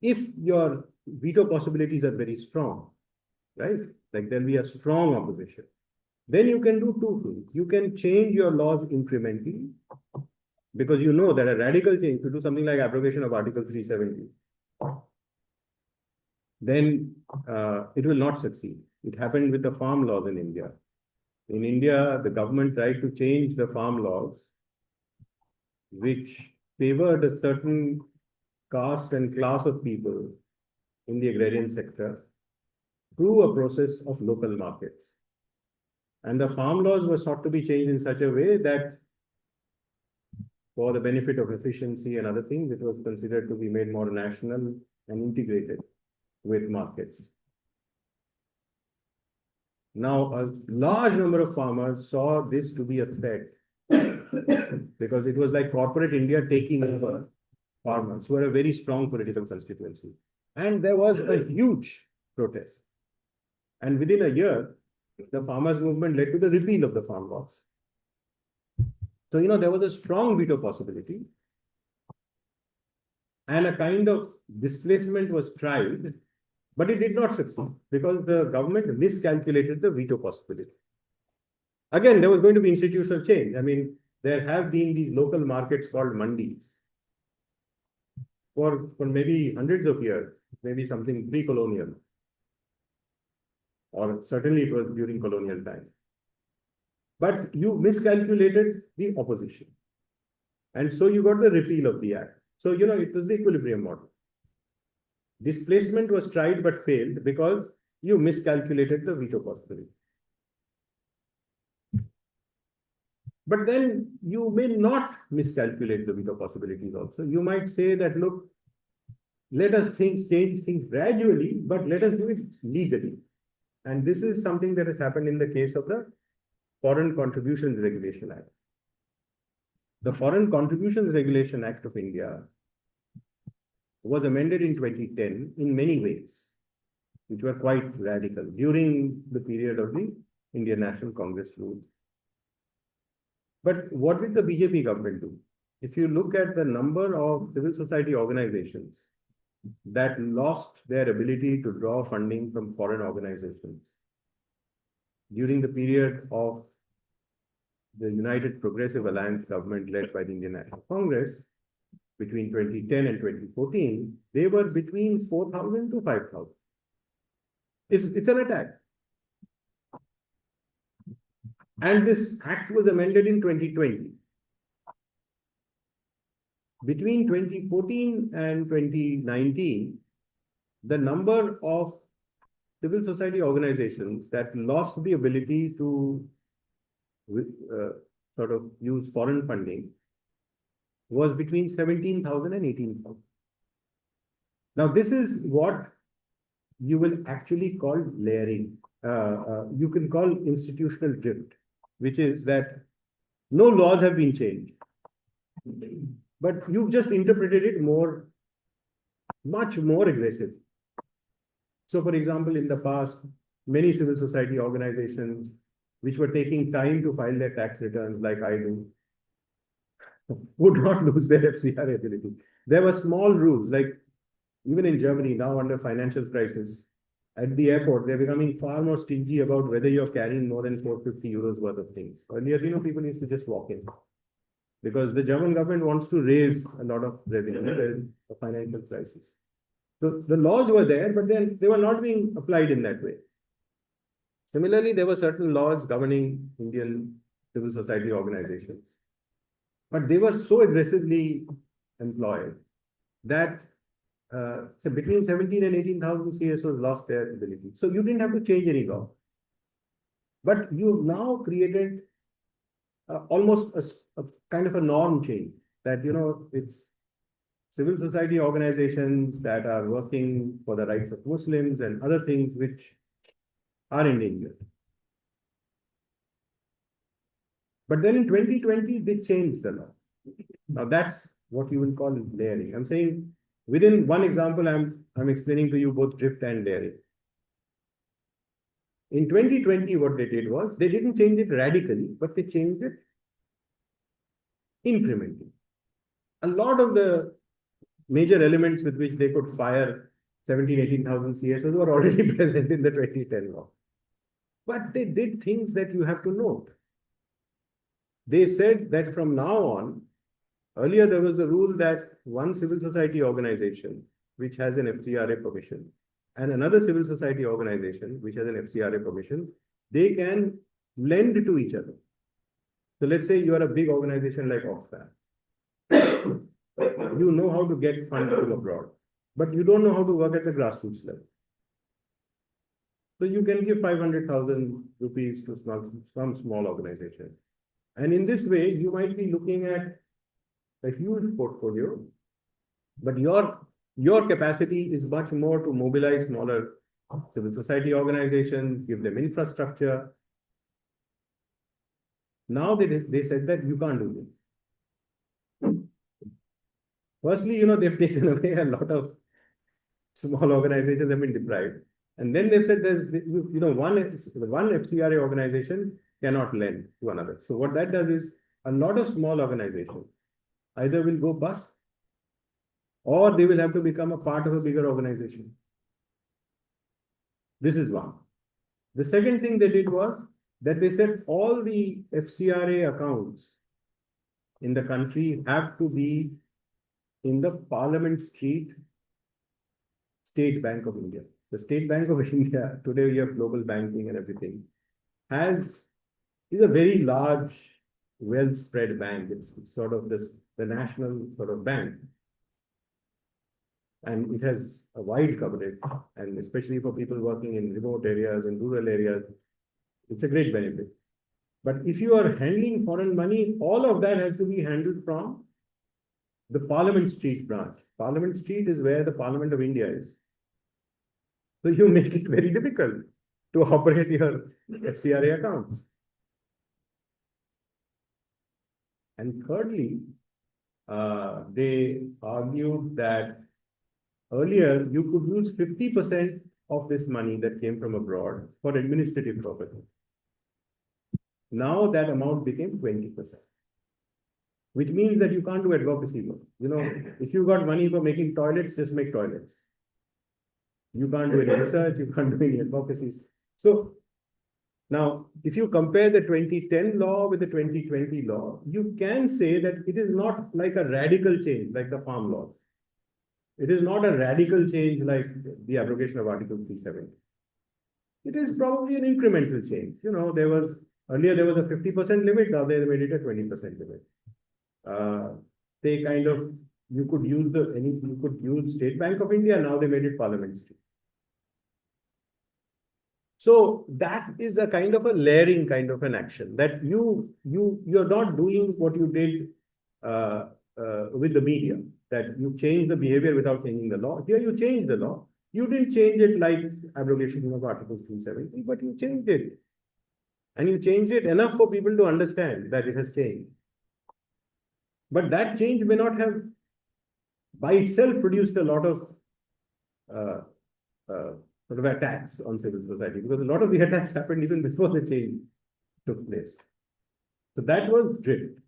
if your veto possibilities are very strong, right? Like there'll be a strong opposition. Then you can do two things. You can change your laws incrementally because you know that a radical change to do something like abrogation of Article 370, then it will not succeed. It happened with the farm laws in India. In India, the government tried to change the farm laws, which favored a certain caste and class of people in the agrarian sector through a process of local markets. And the farm laws were sought to be changed in such a way that for the benefit of efficiency and other things, it was considered to be made more national and integrated with markets. Now, a large number of farmers saw this to be a threat because it was like corporate India taking over farmers who had a very strong political constituency. And there was a huge protest. And within a year, the farmers' movement led to the repeal of the farm laws. So, there was a strong veto possibility. And a kind of displacement was tried, but it did not succeed because the government miscalculated the veto possibility. Again, there was going to be institutional change. I mean, there have been these local markets called mandis for maybe hundreds of years, maybe something pre-colonial. Or certainly it was during colonial time. But you miscalculated the opposition. And so you got the repeal of the act. So, it was the equilibrium model. Displacement was tried but failed because you miscalculated the veto possibility. But then you may not miscalculate the veto possibilities also. You might say that, look, let us change things gradually, but let us do it legally. And this is something that has happened in the case of the Foreign Contributions Regulation Act. The Foreign Contributions Regulation Act of India was amended in 2010 in many ways, which were quite radical during the period of the Indian National Congress rule. But what did the BJP government do? If you look at the number of civil society organizations that lost their ability to draw funding from foreign organizations, during the period of the United Progressive Alliance government led by the Indian National Congress between 2010 and 2014, they were between 4,000 to 5,000. It's an attack. And this act was amended in 2020. Between 2014 and 2019, the number of civil society organizations that lost the ability to sort of use foreign funding was between 17,000 and 18,000. Now, this is what you will actually call layering. You can call institutional drift, which is that no laws have been changed, but you've just interpreted it much more aggressive. So, for example, in the past, many civil society organizations which were taking time to file their tax returns, like I do, would not lose their FCRA ability. There were small rules, like even in Germany, now under financial crisis, at the airport, they're becoming far more stingy about whether you're carrying more than 450 euros worth of things. Earlier, people used to just walk in because the German government wants to raise a lot of revenue. There's a financial crisis. So the laws were there, but then they were not being applied in that way. Similarly, there were certain laws governing Indian civil society organizations, but they were so aggressively employed that so between 17 and 18,000 CSOs lost their ability. So you didn't have to change any law, but you now created almost a kind of a norm change that, it's civil society organizations that are working for the rights of Muslims and other things which are endangered. But then in 2020, they changed the law. Now that's what you will call layering. I'm saying within one example, I'm explaining to you both drift and layering. In 2020, what they did was they didn't change it radically, but they changed it incrementally. A lot of the major elements with which they could fire 17, 18,000 CSOs were already present in the 2010 law. But they did things that you have to note. They said that from now on, earlier there was the rule that one civil society organization which has an FCRA permission and another civil society organization which has an FCRA permission, they can lend to each other. So let's say you are a big organization like Oxfam. You know how to get funds from abroad, but you don't know how to work at the grassroots level. So you can give 500,000 rupees to some small organization. And in this way, you might be looking at a huge portfolio, but your capacity is much more to mobilize smaller civil society organizations, give them infrastructure. Now they said that you can't do this. Firstly, they've taken away a lot of small organizations have been deprived. And then they've said there's, one FCRA organization cannot lend to another. So what that does is a lot of small organizations either will go bust or they will have to become a part of a bigger organization. This is one. The second thing they did was that they said all the FCRA accounts in the country have to be in the Parliament Street State Bank of India. The State Bank of India, today we have global banking and everything, is a very large, well-spread bank. It's sort of the national sort of bank. And it has a wide coverage, and especially for people working in remote areas and rural areas, it's a great benefit. But if you are handling foreign money, all of that has to be handled from the Parliament Street branch. Parliament Street is where the Parliament of India is. So you make it very difficult to operate your FCRA accounts. And thirdly, they argued that earlier you could use 50% of this money that came from abroad for administrative purposes. Now that amount became 20%, which means that you can't do advocacy work. If you got money for making toilets, just make toilets. You can't do any research, you can't do any advocacy. So Now, if you compare the 2010 law with the 2020 law, you can say that it is not like a radical change like the farm law. It is not a radical change like the abrogation of Article 370. It is probably an incremental change. You know, earlier there was a 50% limit, now they made it a 20% limit. They kind of, you could use State Bank of India, now they made it parliamentary. So that is a kind of a layering kind of an action that you're not doing what you did with the media, that you change the behavior without changing the law. Here you change the law. You didn't change it like abrogation of Article 370, but you changed it. And you changed it enough for people to understand that it has changed. But that change may not have by itself produced a lot of sort of attacks on civil society, because a lot of the attacks happened even before the change took place. So that was drift.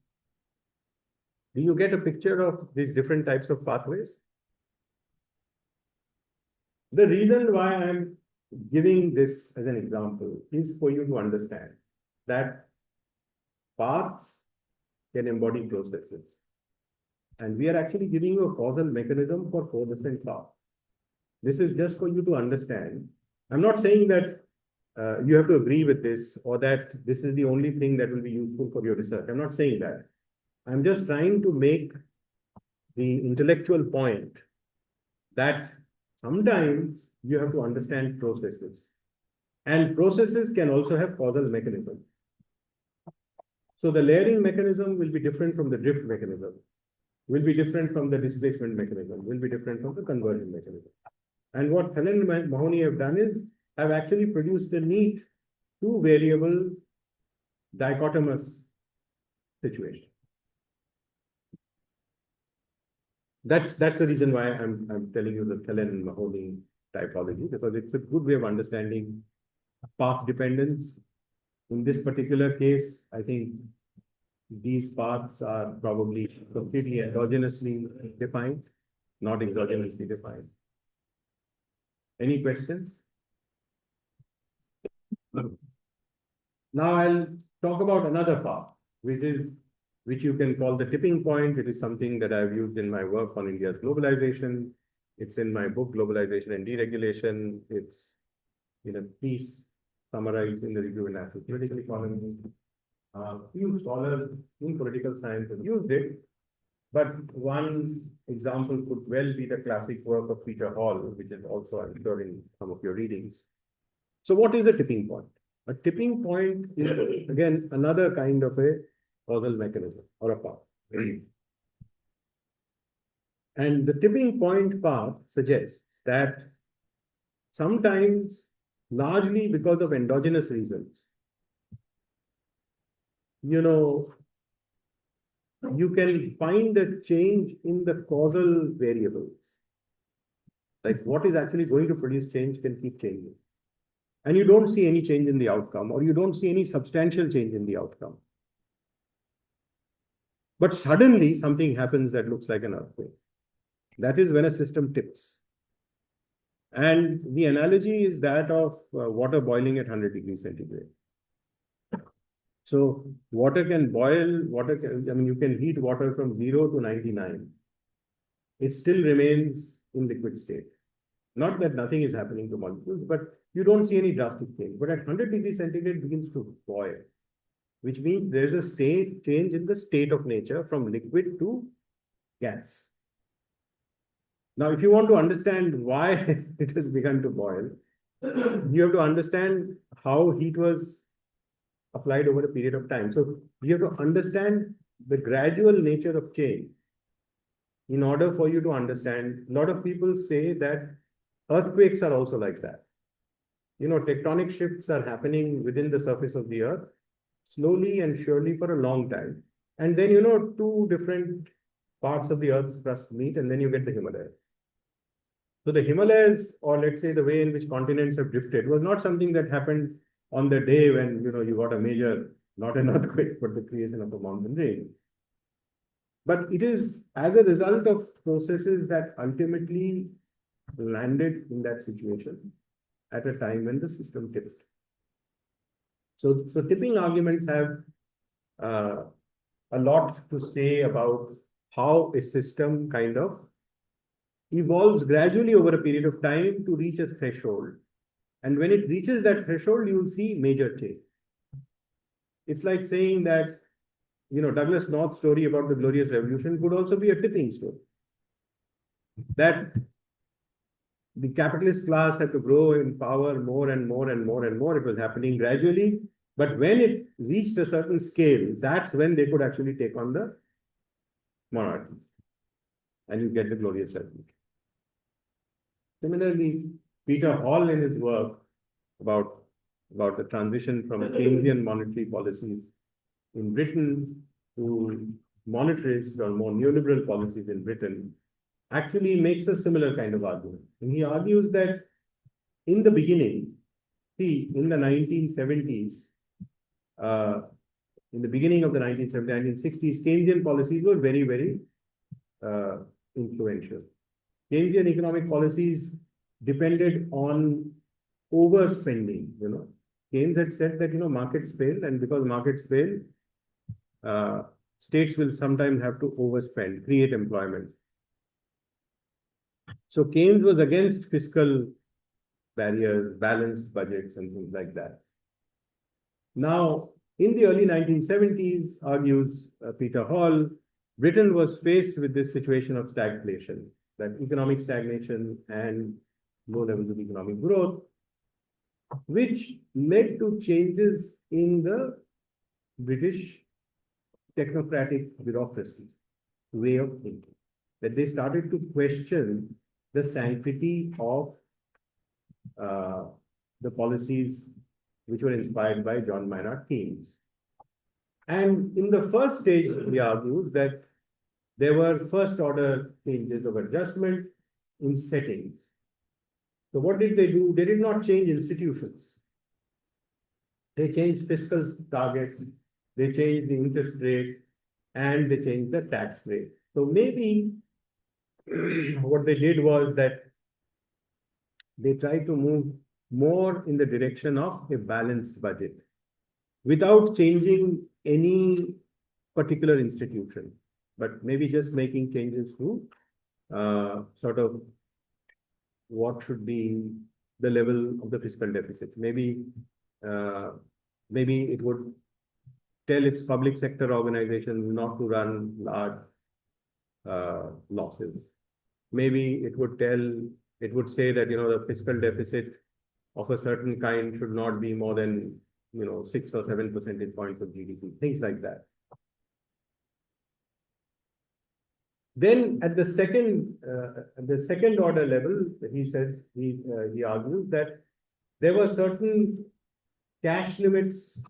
Do you get a picture of these different types of pathways? The reason why I'm giving this as an example is for you to understand that paths can embody processes. And we are actually giving you a causal mechanism for 4% path. This is just for you to understand. I'm not saying that you have to agree with this or that this is the only thing that will be useful for your research. I'm not saying that. I'm just trying to make the intellectual point that sometimes you have to understand processes. And processes can also have causal mechanisms. So the layering mechanism will be different from the drift mechanism, will be different from the displacement mechanism, will be different from the conversion mechanism. And what Helen and Mahoney have done is have actually produced a neat two-variable dichotomous situation. That's the reason why I'm telling you the Helen and Mahoney typology, because it's a good way of understanding path dependence. In this particular case, I think these paths are probably completely endogenously defined, not exogenously defined. Any questions? Now I'll talk about another path, which you can call the tipping point. It is something that I've used in my work on India's globalization. It's in my book, Globalization and Deregulation. It's in a piece summarized in the Review of National Political Economy. Few scholars in political science have used it, but one example could well be the classic work of Peter Hall, which is also, I'm sure, in some of your readings. So what is a tipping point? A tipping point is, again, another kind of a causal mechanism or a path. And the tipping point path suggests that sometimes, largely because of endogenous reasons, you know, you can find a change in the causal variables. Like what is actually going to produce change can keep changing. And you don't see any change in the outcome, or you don't see any substantial change in the outcome. But suddenly something happens that looks like an earthquake. That is when a system tips. And the analogy is that of water boiling at 100 degrees centigrade. So water can boil, you can heat water from 0 to 99. It still remains in liquid state. Not that nothing is happening to molecules, but you don't see any drastic change. But at 100 degrees centigrade, it begins to boil, which means there's a change in the state of nature from liquid to gas. Now, if you want to understand why it has begun to boil, you have to understand how heat was applied over a period of time. So you have to understand the gradual nature of change in order for you to understand. A lot of people say that earthquakes are also like that. You know, tectonic shifts are happening within the surface of the earth slowly and surely for a long time. And then, you know, two different parts of the earth's crust meet, and then you get the Himalayas. So the Himalayas, or let's say the way in which continents have drifted, was not something that happened on the day when, you know, you got a major, not an earthquake, but the creation of a mountain range. But it is as a result of processes that ultimately landed in that situation at a time when the system tipped. So tipping arguments have a lot to say about how a system kind of evolves gradually over a period of time to reach a threshold. And when it reaches that threshold, you will see major change. It's like saying that, Douglas North's story about the Glorious Revolution could also be a tipping story. That the capitalist class had to grow in power more and more and more and more. It was happening gradually. But when it reached a certain scale, that's when they could actually take on the monarchy. And you get the Glorious Revolution. Similarly, Peter Hall, in his work about the transition from Keynesian monetary policies in Britain to monetarist or more neoliberal policies in Britain, actually makes a similar kind of argument. And he argues that in the beginning, in the 1970s, in the beginning of the 1970s, 1960s, Keynesian policies were very, very influential. Keynesian economic policies depended on overspending. Keynes had said that markets fail, and because markets fail, states will sometimes have to overspend, create employment. So Keynes was against fiscal barriers, balanced budgets, and things like that. Now, in the early 1970s, argues Peter Hall, Britain was faced with this situation of stagflation, that economic stagnation and low levels of economic growth, which led to changes in the British technocratic bureaucracy way of thinking, that they started to question the sanctity of the policies which were inspired by John Maynard Keynes. And in the first stage, he argues that there were first-order changes of adjustment in settings. So what did they do? They did not change institutions. They changed fiscal targets, they changed the interest rate, and they changed the tax rate. So maybe what they did was that they tried to move more in the direction of a balanced budget without changing any particular institution, but maybe just making changes to sort of what should be the level of the fiscal deficit. Maybe it would tell its public sector organizations not to run large losses. Maybe it would say that the fiscal deficit of a certain kind should not be more than 6 or 7 percentage points of GDP, things like that. Then at the second order level, he says, he argues that there were certain cash limits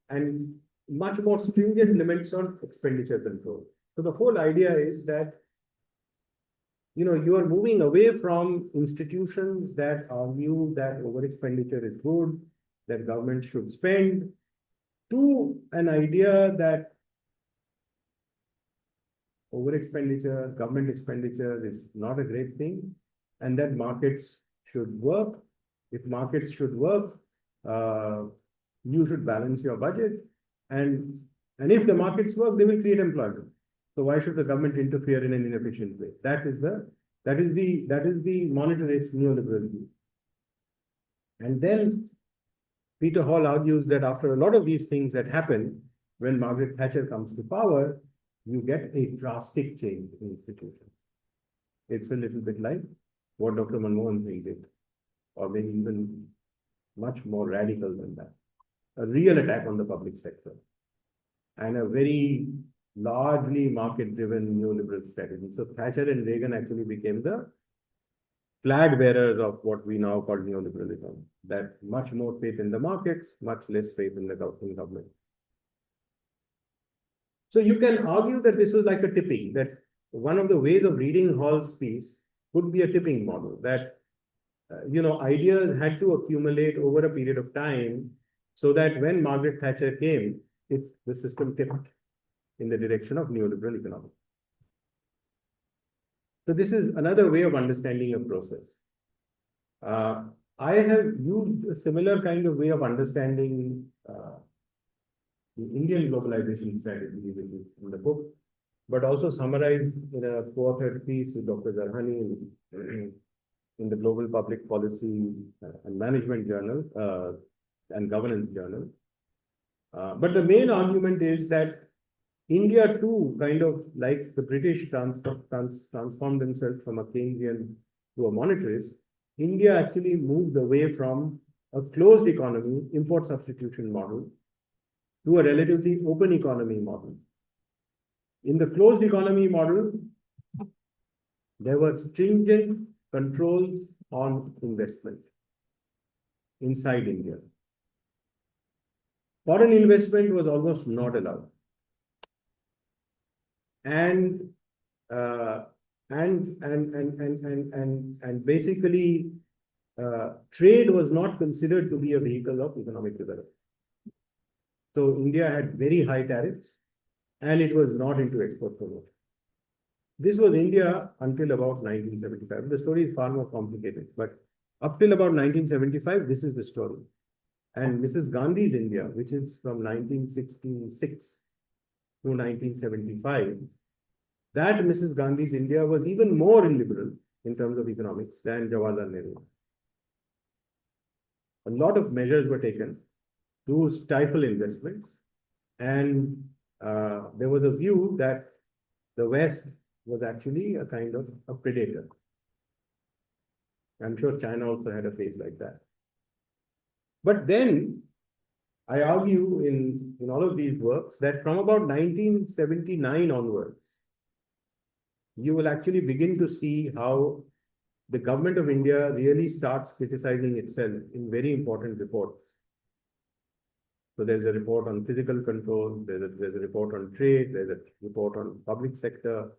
and much more stringent limits on expenditure control. So the whole idea is that you are moving away from institutions that argue that over expenditure is good, that government should spend, to an idea that over expenditure, government expenditure is not a great thing, and that markets should work. If markets should work, you should balance your budget, and if the markets work, they will create employment. So why should the government interfere in an inefficient way? That is the monetarist neoliberal view. And then Peter Hall argues that after a lot of these things that happen, when Margaret Thatcher comes to power, you get a drastic change in institutions. It's a little bit like what Dr. Manmohan Singh did, or maybe even much more radical than that. A real attack on the public sector and a very largely market-driven neoliberal strategy. So Thatcher and Reagan actually became the flag bearers of what we now call neoliberalism. That much more faith in the markets, much less faith in the government. So you can argue that this was like a tipping, that one of the ways of reading Hall's piece could be a tipping model, that ideas had to accumulate over a period of time so that when Margaret Thatcher came, the system tipped in the direction of neoliberal economics. So this is another way of understanding a process. I have used a similar kind of way of understanding the Indian globalization strategy, which is in the book, but also summarized in a co-authored piece with Dr. Zarhani in the Global Public Policy and Management Journal and Governance Journal. But the main argument is that India too, kind of like the British transformed themselves from a Keynesian to a monetarist, India actually moved away from a closed economy, import substitution model, to a relatively open economy model. In the closed economy model, there were stringent controls on investment inside India. Foreign investment was almost not allowed. And basically, trade was not considered to be a vehicle of economic development. So India had very high tariffs, and it was not into export promotion. This was India until about 1975. The story is far more complicated, but up till about 1975, this is the story. And Mrs. Gandhi's India, which is from 1966 to 1975, that Mrs. Gandhi's India was even more illiberal in terms of economics than Jawaharlal Nehru. A lot of measures were taken to stifle investments, and there was a view that the West was actually a kind of a predator. I'm sure China also had a phase like that. But then I argue in all of these works that from about 1979 onwards, you will actually begin to see how the government of India really starts criticizing itself in very important reports. So there's a report on physical control, there's a report on trade, there's a report on public sector.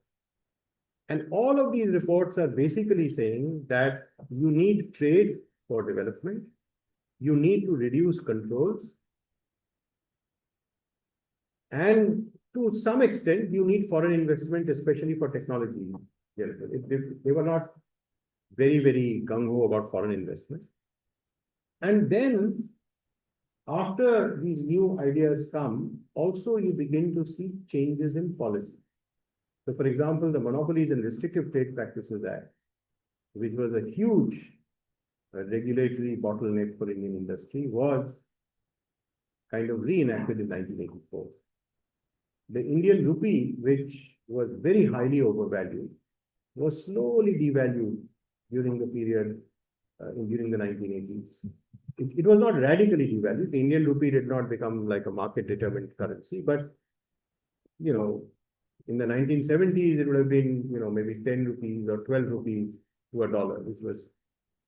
And all of these reports are basically saying that you need trade for development, you need to reduce controls, and to some extent, you need foreign investment, especially for technology. They were not very, very gung-ho about foreign investment. And then, after these new ideas come, also you begin to see changes in policy. So, for example, the Monopolies and Restrictive Trade Practices Act, which was a huge regulatory bottleneck for Indian industry, was kind of reenacted in 1984. The Indian rupee, which was very highly overvalued, was slowly devalued during the period, during the 1980s. It was not radically devalued. The Indian rupee did not become like a market-determined currency, but, in the 1970s, it would have been, maybe 10 rupees or 12 rupees to a dollar, which was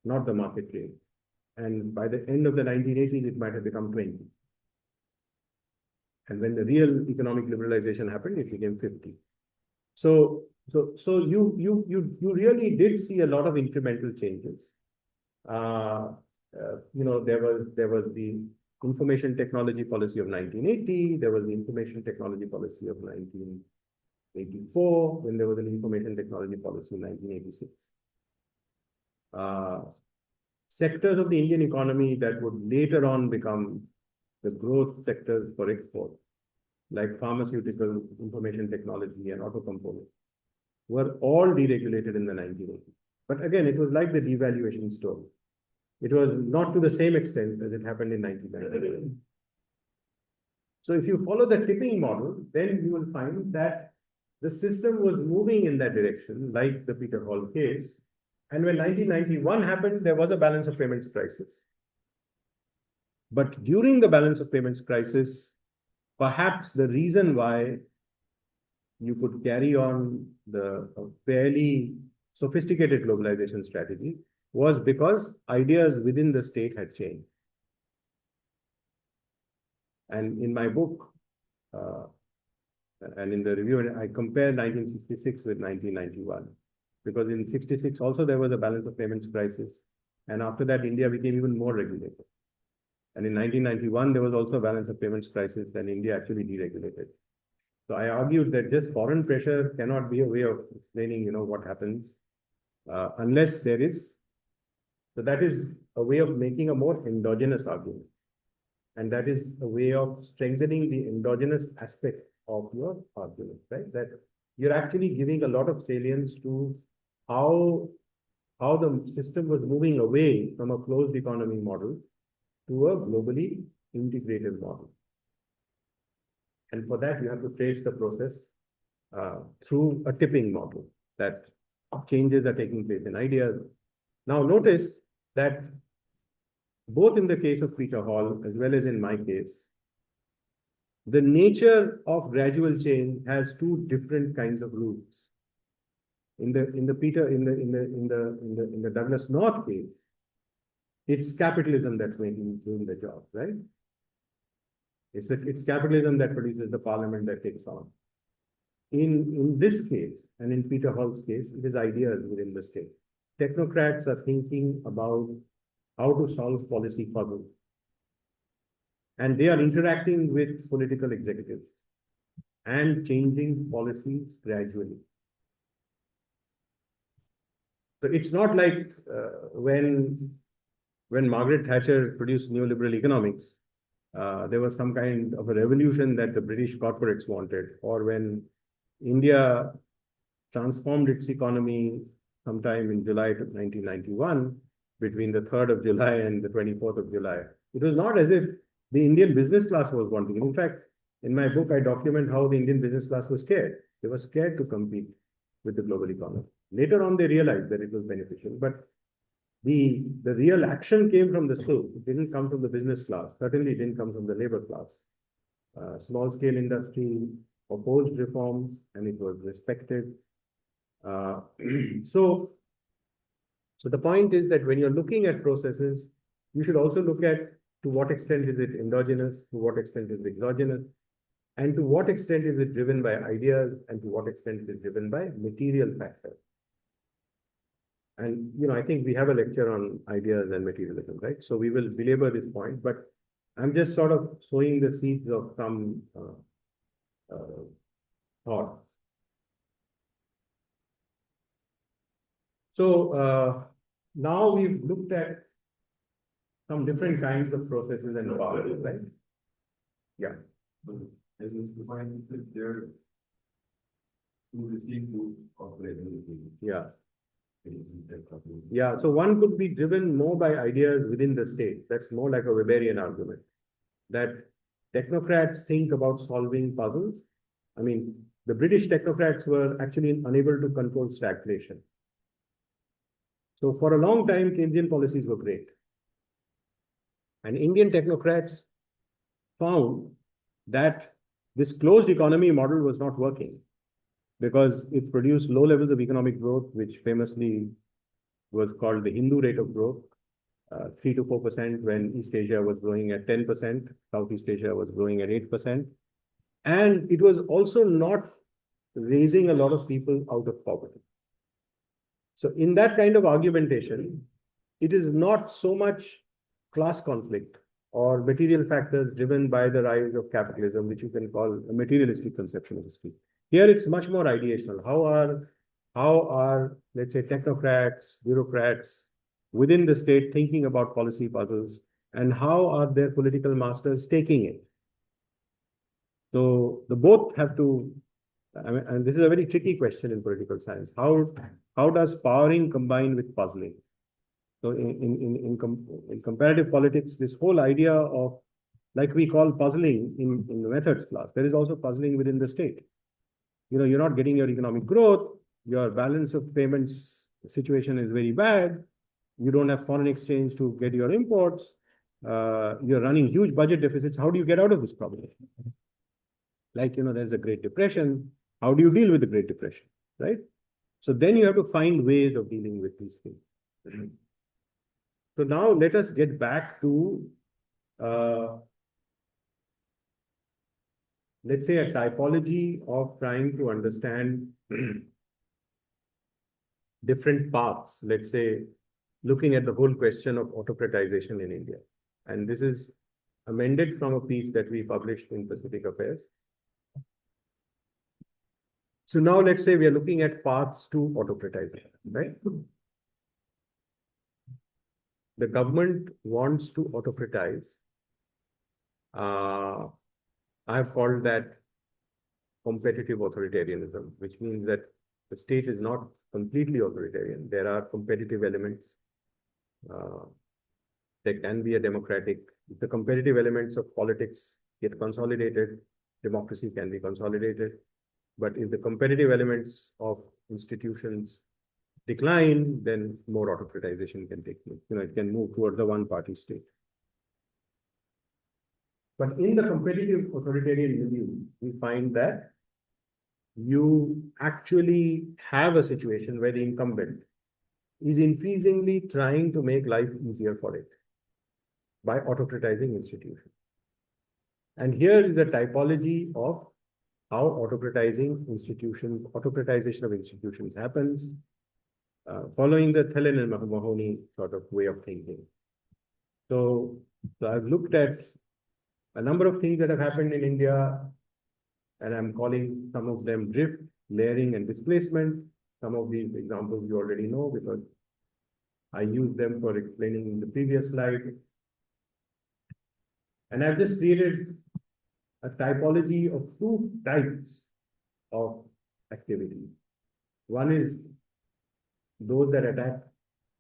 not the market rate. And by the end of the 1980s, it might have become 20. And when the real economic liberalization happened, it became 50. So you really did see a lot of incremental changes. There was the information technology policy of 1980. There was the information technology policy of 1984. Then there was an information technology policy in 1986. Sectors of the Indian economy that would later on become the growth sectors for export, like pharmaceutical, information technology, and auto components, were all deregulated in the 1980s. But again, it was like the devaluation story. It was not to the same extent as it happened in 1999. So if you follow the tipping model, then you will find that the system was moving in that direction, like the Peter Hall case. And when 1991 happened, there was a balance of payments crisis. But during the balance of payments crisis, perhaps the reason why you could carry on the fairly sophisticated globalization strategy was because ideas within the state had changed. And in my book, and in the review, I compared 1966 with 1991, because in 66 also there was a balance of payments crisis. And after that, India became even more regulated. And in 1991, there was also a balance of payments crisis, and India actually deregulated. So I argued that just foreign pressure cannot be a way of explaining, what happens, unless there is. So that is a way of making a more endogenous argument. And that is a way of strengthening the endogenous aspect of your argument, right? That you're actually giving a lot of salience to how the system was moving away from a closed economy model to a globally integrated model. And for that, you have to trace the process through a tipping model that changes are taking place in ideas. Now, notice that both in the case of Peter Hall as well as in my case, the nature of gradual change has two different kinds of rules. In the Douglas North case, it's capitalism that's doing the job, right? It's capitalism that produces the parliament that takes on. In this case, and in Peter Hall's case, it is ideas within the state. Technocrats are thinking about how to solve policy puzzles. And they are interacting with political executives and changing policies gradually. So it's not like when Margaret Thatcher produced neoliberal economics, there was some kind of a revolution that the British corporates wanted, or when India transformed its economy sometime in July of 1991, between the 3rd of July and the 24th of July. It was not as if the Indian business class was wanting it. In fact, in my book, I document how the Indian business class was scared. They were scared to compete with the global economy. Later on, they realized that it was beneficial, but the real action came from the state. It didn't come from the business class. Certainly, it didn't come from the labor class. Small-scale industry opposed reforms, and it was respected. So the point is that when you're looking at processes, you should also look at to what extent is it endogenous, to what extent is it exogenous, and to what extent is it driven by ideas, and to what extent is it driven by material factors. And, I think we have a lecture on ideas and materialism, right? So we will belabor this point, but I'm just sort of sowing the seeds of some thought. So now we've looked at some different kinds of processes and powers, right? Yeah. As is defined, there two distinct groups of regulation. Yeah. Yeah. So one could be driven more by ideas within the state. That's more like a Weberian argument. That technocrats think about solving puzzles. I mean, the British technocrats were actually unable to control stagflation. So for a long time, Keynesian policies were great. And Indian technocrats found that this closed economy model was not working because it produced low levels of economic growth, which famously was called the Hindu rate of growth, 3 to 4% when East Asia was growing at 10%, Southeast Asia was growing at 8%. And it was also not raising a lot of people out of poverty. So in that kind of argumentation, it is not so much class conflict or material factors driven by the rise of capitalism, which you can call a materialistic conception of history. Here it's much more ideational. How are, let's say, technocrats, bureaucrats within the state thinking about policy puzzles, and how are their political masters taking it? So the both have to, and this is a very tricky question in political science. How does powering combine with puzzling? So in comparative politics, this whole idea of, like we call puzzling in the methods class, there is also puzzling within the state. You're not getting your economic growth, your balance of payments situation is very bad, you don't have foreign exchange to get your imports, you're running huge budget deficits. How do you get out of this problem? Like, there's a Great Depression. How do you deal with the Great Depression, right? So then you have to find ways of dealing with these things. So now let us get back to, let's say, a typology of trying to understand different paths, let's say, looking at the whole question of autocratization in India. And this is amended from a piece that we published in Pacific Affairs. So now let's say we are looking at paths to autocratization, right? The government wants to autocratize I've called that competitive authoritarianism, which means that the state is not completely authoritarian. There are competitive elements. Uh, there can be a democratic, if the competitive elements of politics get consolidated, democracy can be consolidated. But if the competitive elements of institutions decline, then more autocratization can take place. It can move towards the one-party state. But in the competitive authoritarian milieu, we find that you actually have a situation where the incumbent is increasingly trying to make life easier for it by autocratizing institutions. And here is the typology of how autocratization of institutions happens, following the Thelen and Mahoney sort of way of thinking. So I've looked at a number of things that have happened in India, and I'm calling some of them drift, layering, and displacement. Some of these examples you already know because I used them for explaining in the previous slide. And I've just created a typology of two types of activity. One is those that attack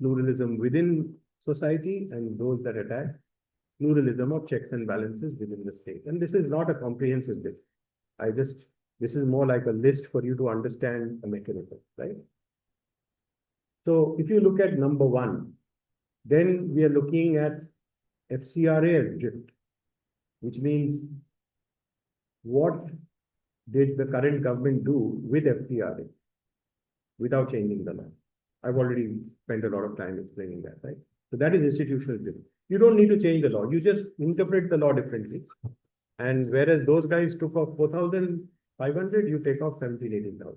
pluralism within society and those that attack pluralism of checks and balances within the state. And this is not a comprehensive list. This is more like a list for you to understand a mechanism, right? So if you look at number one, then we are looking at FCRA as drift, which means what did the current government do with FCRA without changing the law? I've already spent a lot of time explaining that, right? So that is institutional drift. You don't need to change the law. You just interpret the law differently. And whereas those guys took off 4,500, you take off 17,000, 18,000.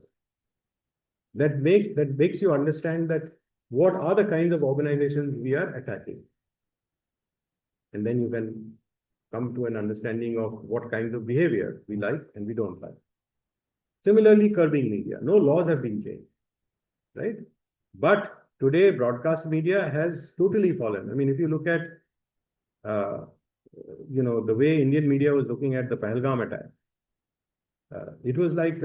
That makes you understand that what are the kinds of organizations we are attacking. And then you can come to an understanding of what kinds of behavior we like and we don't like. Similarly, curbing media. No laws have been changed, right? But today, broadcast media has totally fallen. I mean, if you look at, the way Indian media was looking at the Pahalgam attack, it was like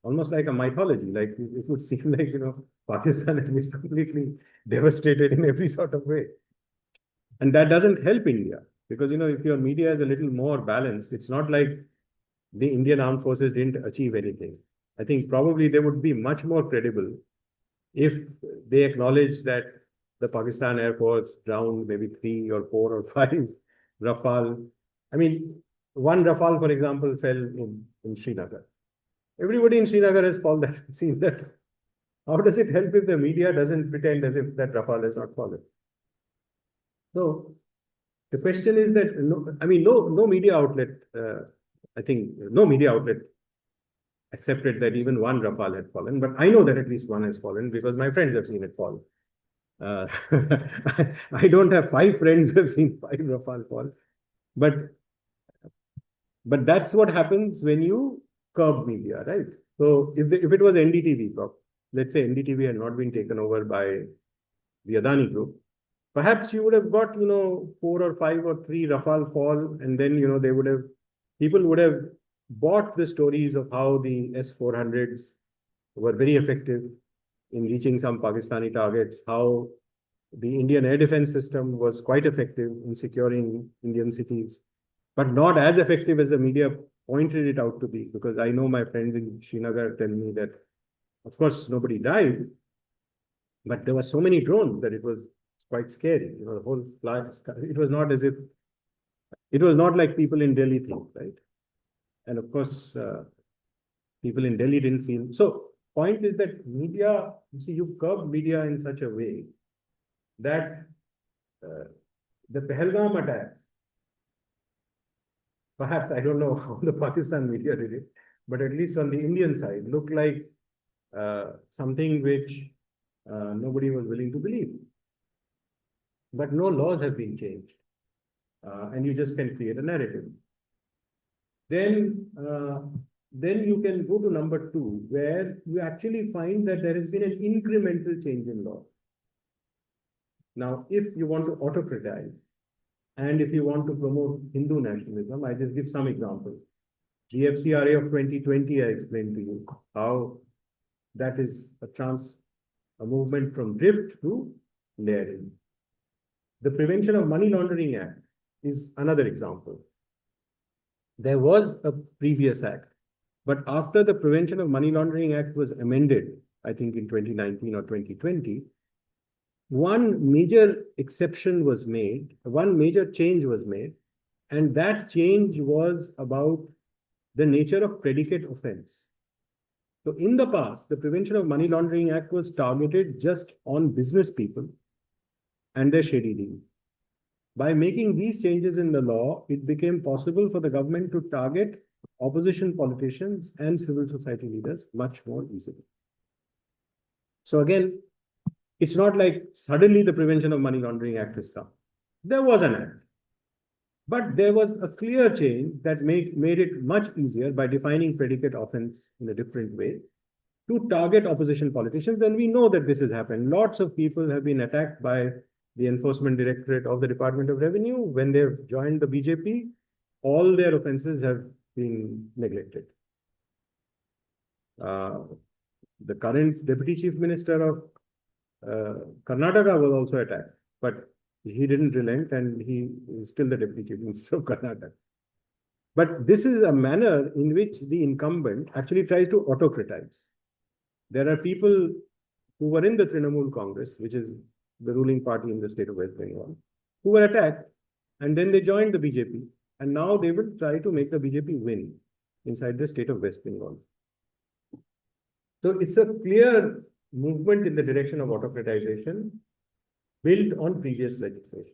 almost like a mythology. Like it would seem like, Pakistan has been completely devastated in every sort of way. And that doesn't help India because, if your media is a little more balanced, it's not like the Indian armed forces didn't achieve anything. I think probably they would be much more credible if they acknowledge that the Pakistan Air Force drowned maybe 3 or 4 or 5 Rafale. I mean, one Rafale, for example, fell in Srinagar. Everybody in Srinagar has seen that. How does it help if the media doesn't pretend as if that Rafale has not fallen? So the question is that, no media outlet, I think no media outlet accepted that even one Rafale had fallen, but I know that at least one has fallen because my friends have seen it fall. I don't have 5 friends who have seen 5 Rafale fall, but that's what happens when you curb media, right? So if it was NDTV, let's say NDTV had not been taken over by the Adani group, perhaps you would have got 4 or 5 or 3 Rafale fall, and then people would have bought the stories of how the S-400s were very effective in reaching some Pakistani targets, how the Indian air defense system was quite effective in securing Indian cities, but not as effective as the media pointed it out to be. Because I know my friends in Srinagar tell me that, of course, nobody died, but there were so many drones that it was quite scary. The whole it was not as if, it was not like people in Delhi think, right? And of course, people in Delhi didn't feel. So point is that media, you curb media in such a way that the Pahalgam attack, perhaps, I don't know how the Pakistan media did it, but at least on the Indian side, looked like something which nobody was willing to believe. But no laws have been changed. And you just can create a narrative. Then you can go to number 2, where you actually find that there has been an incremental change in law. Now, if you want to autocratize, And if you want to promote Hindu nationalism, I just give some examples. The FCRA of 2020, I explained to you how that is a movement from drift to layering. The Prevention of Money Laundering Act is another example. There was a previous act, but after the Prevention of Money Laundering Act was amended, I think in 2019 or 2020, one major exception was made, one major change was made, and that change was about the nature of predicate offense. So in the past, the Prevention of Money Laundering Act was targeted just on business people and their shady deals. By making these changes in the law, it became possible for the government to target opposition politicians and civil society leaders much more easily. So again, it's not like suddenly the Prevention of Money Laundering Act has come. There was an act. But there was a clear change that made it much easier by defining predicate offense in a different way to target opposition politicians. And we know that this has happened. Lots of people have been attacked by the Enforcement Directorate of the Department of Revenue when they've joined the BJP. All their offenses have been neglected. The current Deputy Chief Minister of Karnataka was also attacked, but he didn't relent and he is still the Deputy Chief Minister of Karnataka. But this is a manner in which the incumbent actually tries to autocratize. There are people who were in the Trinamool Congress, which is the ruling party in the state of West Bengal, who were attacked, and then they joined the BJP, and now they will try to make the BJP win inside the state of West Bengal. So it's a clear movement in the direction of autocratization built on previous legislation.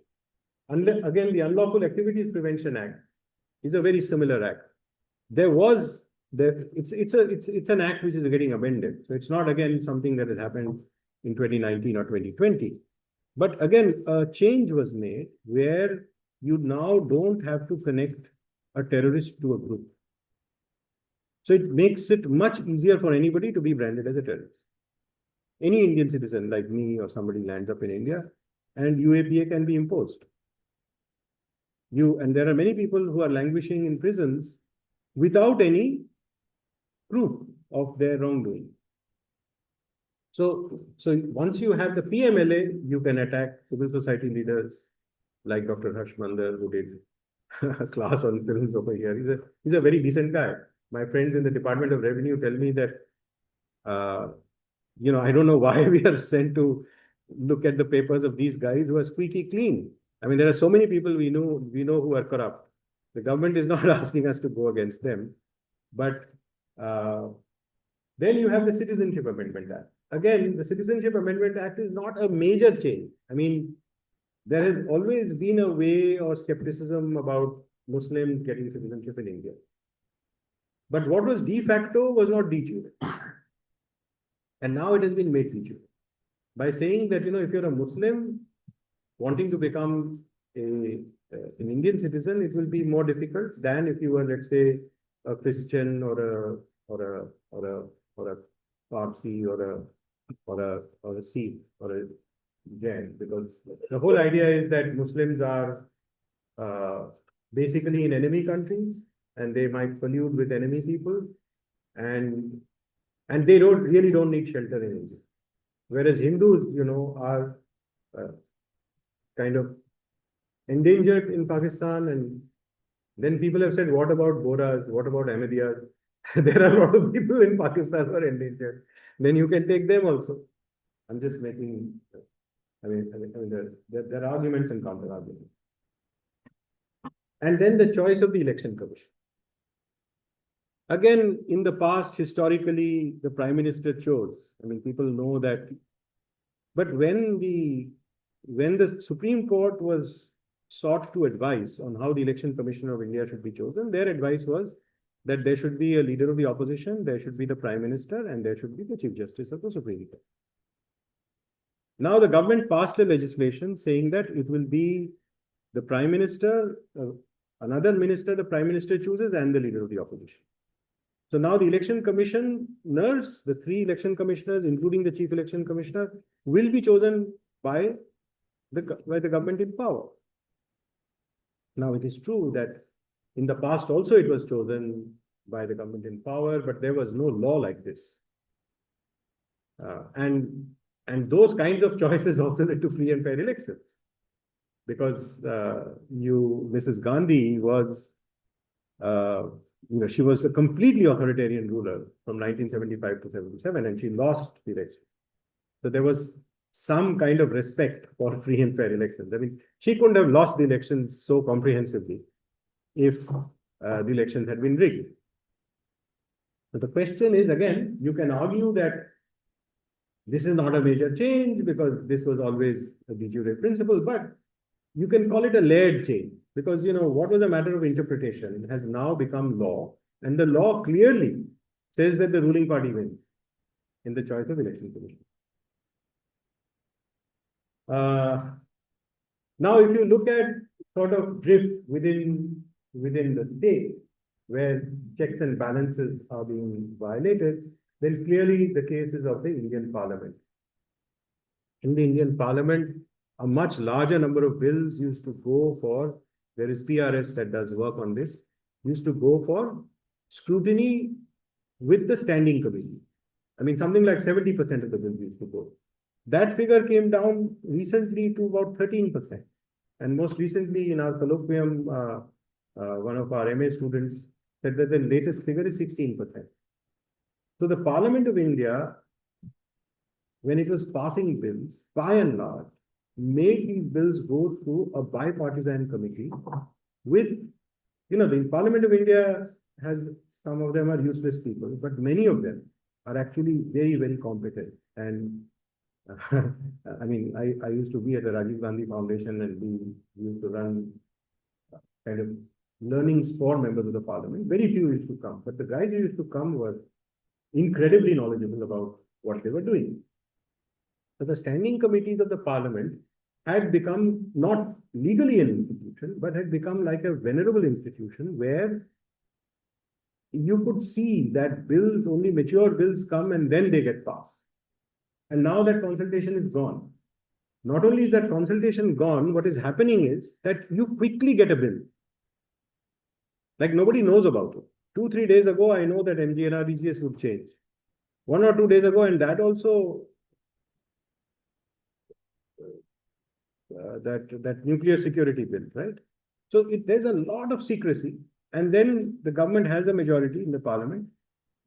Again, the Unlawful Activities Prevention Act is a very similar act. It's an act which is getting amended. So it's not again something that has happened in 2019 or 2020. But again, a change was made where you now don't have to connect a terrorist to a group. So it makes it much easier for anybody to be branded as a terrorist. Any Indian citizen like me or somebody lands up in India and UAPA can be imposed. And there are many people who are languishing in prisons without any proof of their wrongdoing. So once you have the PMLA, you can attack civil society leaders like Dr. Harsh Mandar, who did a class on films over here. He's a very decent guy. My friends in the Department of Revenue tell me that, I don't know why we are sent to look at the papers of these guys who are squeaky clean. I mean, there are so many people we know who are corrupt. The government is not asking us to go against them. But then you have the Citizenship Amendment Act. Again, the Citizenship Amendment Act is not a major change. I mean, there has always been a way or skepticism about Muslims getting citizenship in India. But what was de facto was not de jure. And now it has been made de jure. By saying that, if you're a Muslim wanting to become an Indian citizen, it will be more difficult than if you were, let's say, a Christian or a Parsi or a Sikh or a Jain, because the whole idea is that Muslims are basically in enemy countries and they might pollute with enemy people, and they really don't need shelter in India. Whereas Hindus, are kind of endangered in Pakistan, and then people have said, what about Boras? What about Ahmadiyas? There are a lot of people in Pakistan who are endangered. Then you can take them also. I'm just making, there are arguments and counter arguments. And then the choice of the Election Commission. Again, in the past, historically, the Prime Minister chose. I mean, people know that. But when the Supreme Court was sought to advise on how the Election Commissioner of India should be chosen, their advice was that there should be a leader of the opposition, there should be the Prime Minister, and there should be the Chief Justice of the Supreme Court. Now, the government passed a legislation saying that it will be the Prime Minister, another minister the Prime Minister chooses, and the leader of the opposition. So now the Election Commissioners, the 3 election commissioners, including the Chief Election Commissioner, will be chosen by the government in power. Now, it is true that in the past also it was chosen by the government in power, but there was no law like this. And those kinds of choices also led to free and fair elections. Because Mrs. Gandhi was, she was a completely authoritarian ruler from 1975 to 77, and she lost the election. So there was some kind of respect for free and fair elections. I mean, she couldn't have lost the elections so comprehensively if the elections had been rigged. So the question is, again, you can argue that this is not a major change because this was always a de jure principle, but you can call it a layered change because, what was a matter of interpretation has now become law, and the law clearly says that the ruling party wins in the choice of election commission. Now, if you look at sort of drift within the state where checks and balances are being violated, then clearly the case is of the Indian Parliament. In the Indian Parliament, a much larger number of bills used to go for, there is PRS that does work on this, used to go for scrutiny with the standing committee. I mean, something like 70% of the bills used to go. That figure came down recently to about 13%. And most recently in our colloquium, one of our MA students said that the latest figure is 16%. So the Parliament of India, when it was passing bills, by and large, made these bills go through a bipartisan committee with, the Parliament of India has, some of them are useless people, but many of them are actually very, very competent. And I mean, I used to be at the Rajiv Gandhi Foundation, and we used to run kind of learnings for members of the Parliament. Very few used to come, but the guys who used to come were incredibly knowledgeable about what they were doing. So the standing committees of the Parliament had become not legally an institution, but had become like a venerable institution where you could see that bills, only mature bills come and then they get passed. And now that consultation is gone. Not only is that consultation gone, what is happening is that you quickly get a bill. Like nobody knows about it. 2-3 days ago, I know that MGNRBGS would change. 1 or 2 days ago, and that also, that nuclear security bill, right? So there's a lot of secrecy. And then the government has a majority in the Parliament.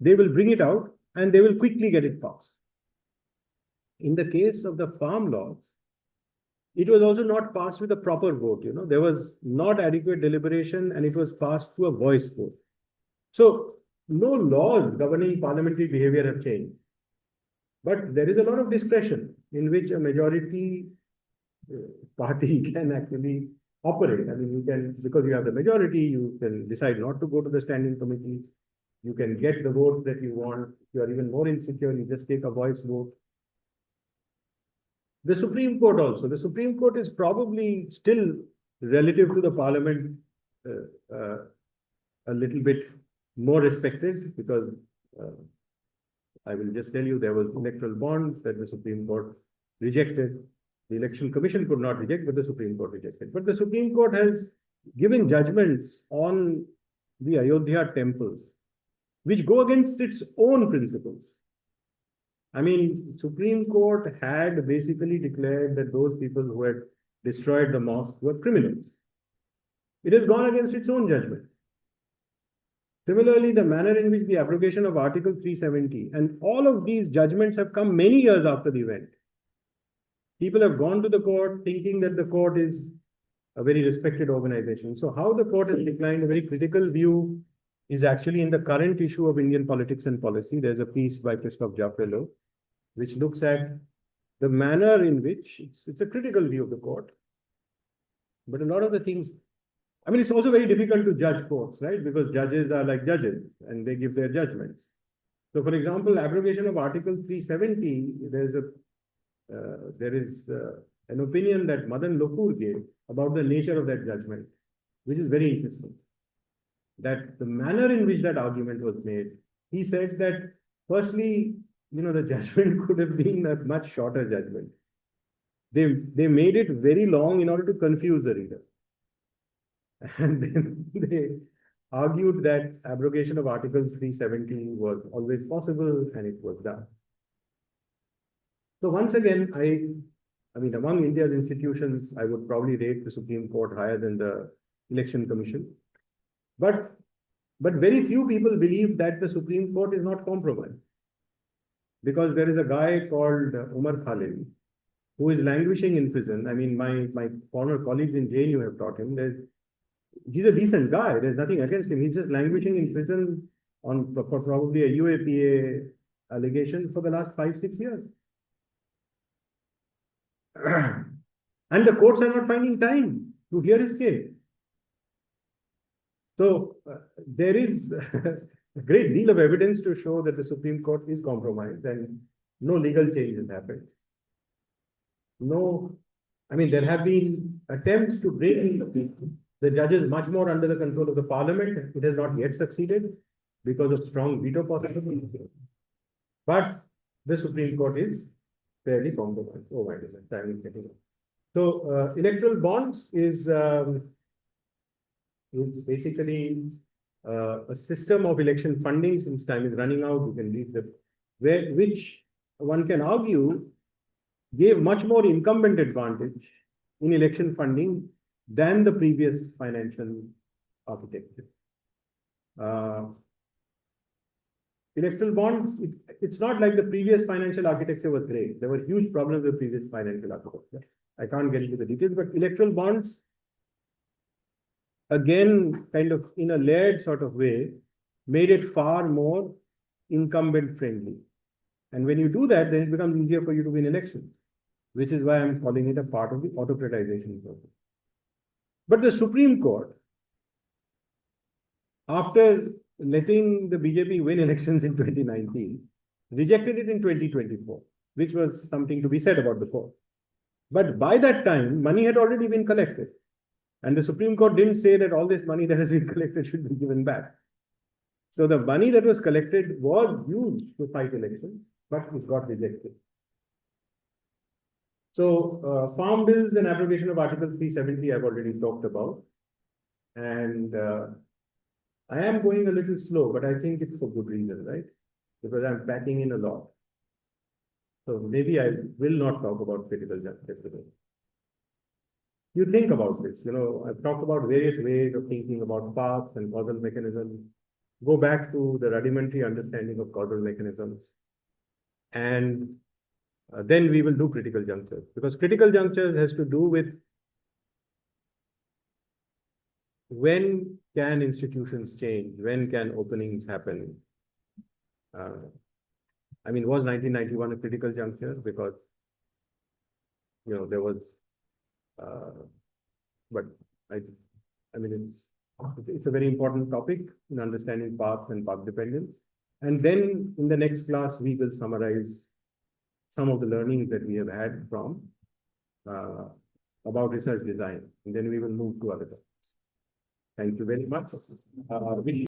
They will bring it out and they will quickly get it passed. In the case of the farm laws, it was also not passed with a proper vote. There was not adequate deliberation and it was passed through a voice vote. So no laws governing parliamentary behavior have changed. But there is a lot of discretion in which a majority party can actually operate. I mean, you can, because you have the majority, you can decide not to go to the standing committees. You can get the votes that you want. If you are even more insecure, you just take a voice vote. The Supreme Court also. The Supreme Court is probably still relative to the Parliament a little bit more respected because I will just tell you there was electoral bonds that the Supreme Court rejected. The Election Commission could not reject, but the Supreme Court rejected. But the Supreme Court has given judgments on the Ayodhya temples, which go against its own principles. I mean, Supreme Court had basically declared that those people who had destroyed the mosque were criminals. It has gone against its own judgment. Similarly, the manner in which the abrogation of Article 370, and all of these judgments have come many years after the event. People have gone to the court thinking that the court is a very respected organization. So how the court has declined a very critical view is actually in the current issue of Indian politics and policy. There's a piece by Christoph Jaffrello, which looks at the manner in which it's a critical view of the court. But a lot of the things, I mean, it's also very difficult to judge courts, right? Because judges are like judges and they give their judgments. So, for example, abrogation of Article 370, there is an opinion that Madan Lokur gave about the nature of that judgment, which is very interesting. That the manner in which that argument was made, he said that firstly, the judgment could have been a much shorter judgment. They made it very long in order to confuse the reader. And then they argued that abrogation of Article 370 was always possible and it was done. So once again, I mean, among India's institutions, I would probably rate the Supreme Court higher than the Election Commission. But very few people believe that the Supreme Court is not compromised. Because there is a guy called Umar Khalil, who is languishing in prison. I mean, my former colleagues in JNU have taught him that he's a decent guy. There's nothing against him. He's just languishing in prison for probably a UAPA allegation for the last 5-6 years. And the courts are not finding time to hear his case. So there is a great deal of evidence to show that the Supreme Court is compromised and no legal change has happened. No, I mean, there have been attempts to bring the judges much more under the control of the parliament. It has not yet succeeded because of strong veto possibilities. But the Supreme Court is fairly compromised. Oh my goodness, time is getting up. So electoral bonds is basically a system of election funding. Since time is running out, you can read which one can argue gave much more incumbent advantage in election funding than the previous financial architecture. Electoral bonds, it's not like the previous financial architecture was great. There were huge problems with previous financial architecture. I can't get into the details, but electoral bonds, again, kind of in a layered sort of way, made it far more incumbent friendly. And when you do that, then it becomes easier for you to win elections, which is why I'm calling it a part of the autocratization process. But the Supreme Court, after letting the BJP win elections in 2019, rejected it in 2024, which was something to be said about the court. But by that time, money had already been collected. And the Supreme Court didn't say that all this money that has been collected should be given back. So the money that was collected was used to fight elections, but it got rejected. So farm bills and abrogation of Article 370 I've already talked about. And I am going a little slow, but I think it's for good reason, right? Because I'm packing in a lot. So maybe I will not talk about critical justice today. You think about this, I've talked about various ways of thinking about paths and causal mechanisms. Go back to the rudimentary understanding of causal mechanisms. And then we will do critical junctures, because critical junctures has to do with when can institutions change, when can openings happen. I mean, was 1991 a critical juncture? Because, there was, but I mean, it's a very important topic in understanding paths and path dependence. And then in the next class, we will summarize some of the learnings that we have had from about research design, and then we will move to other topics. Thank you very much.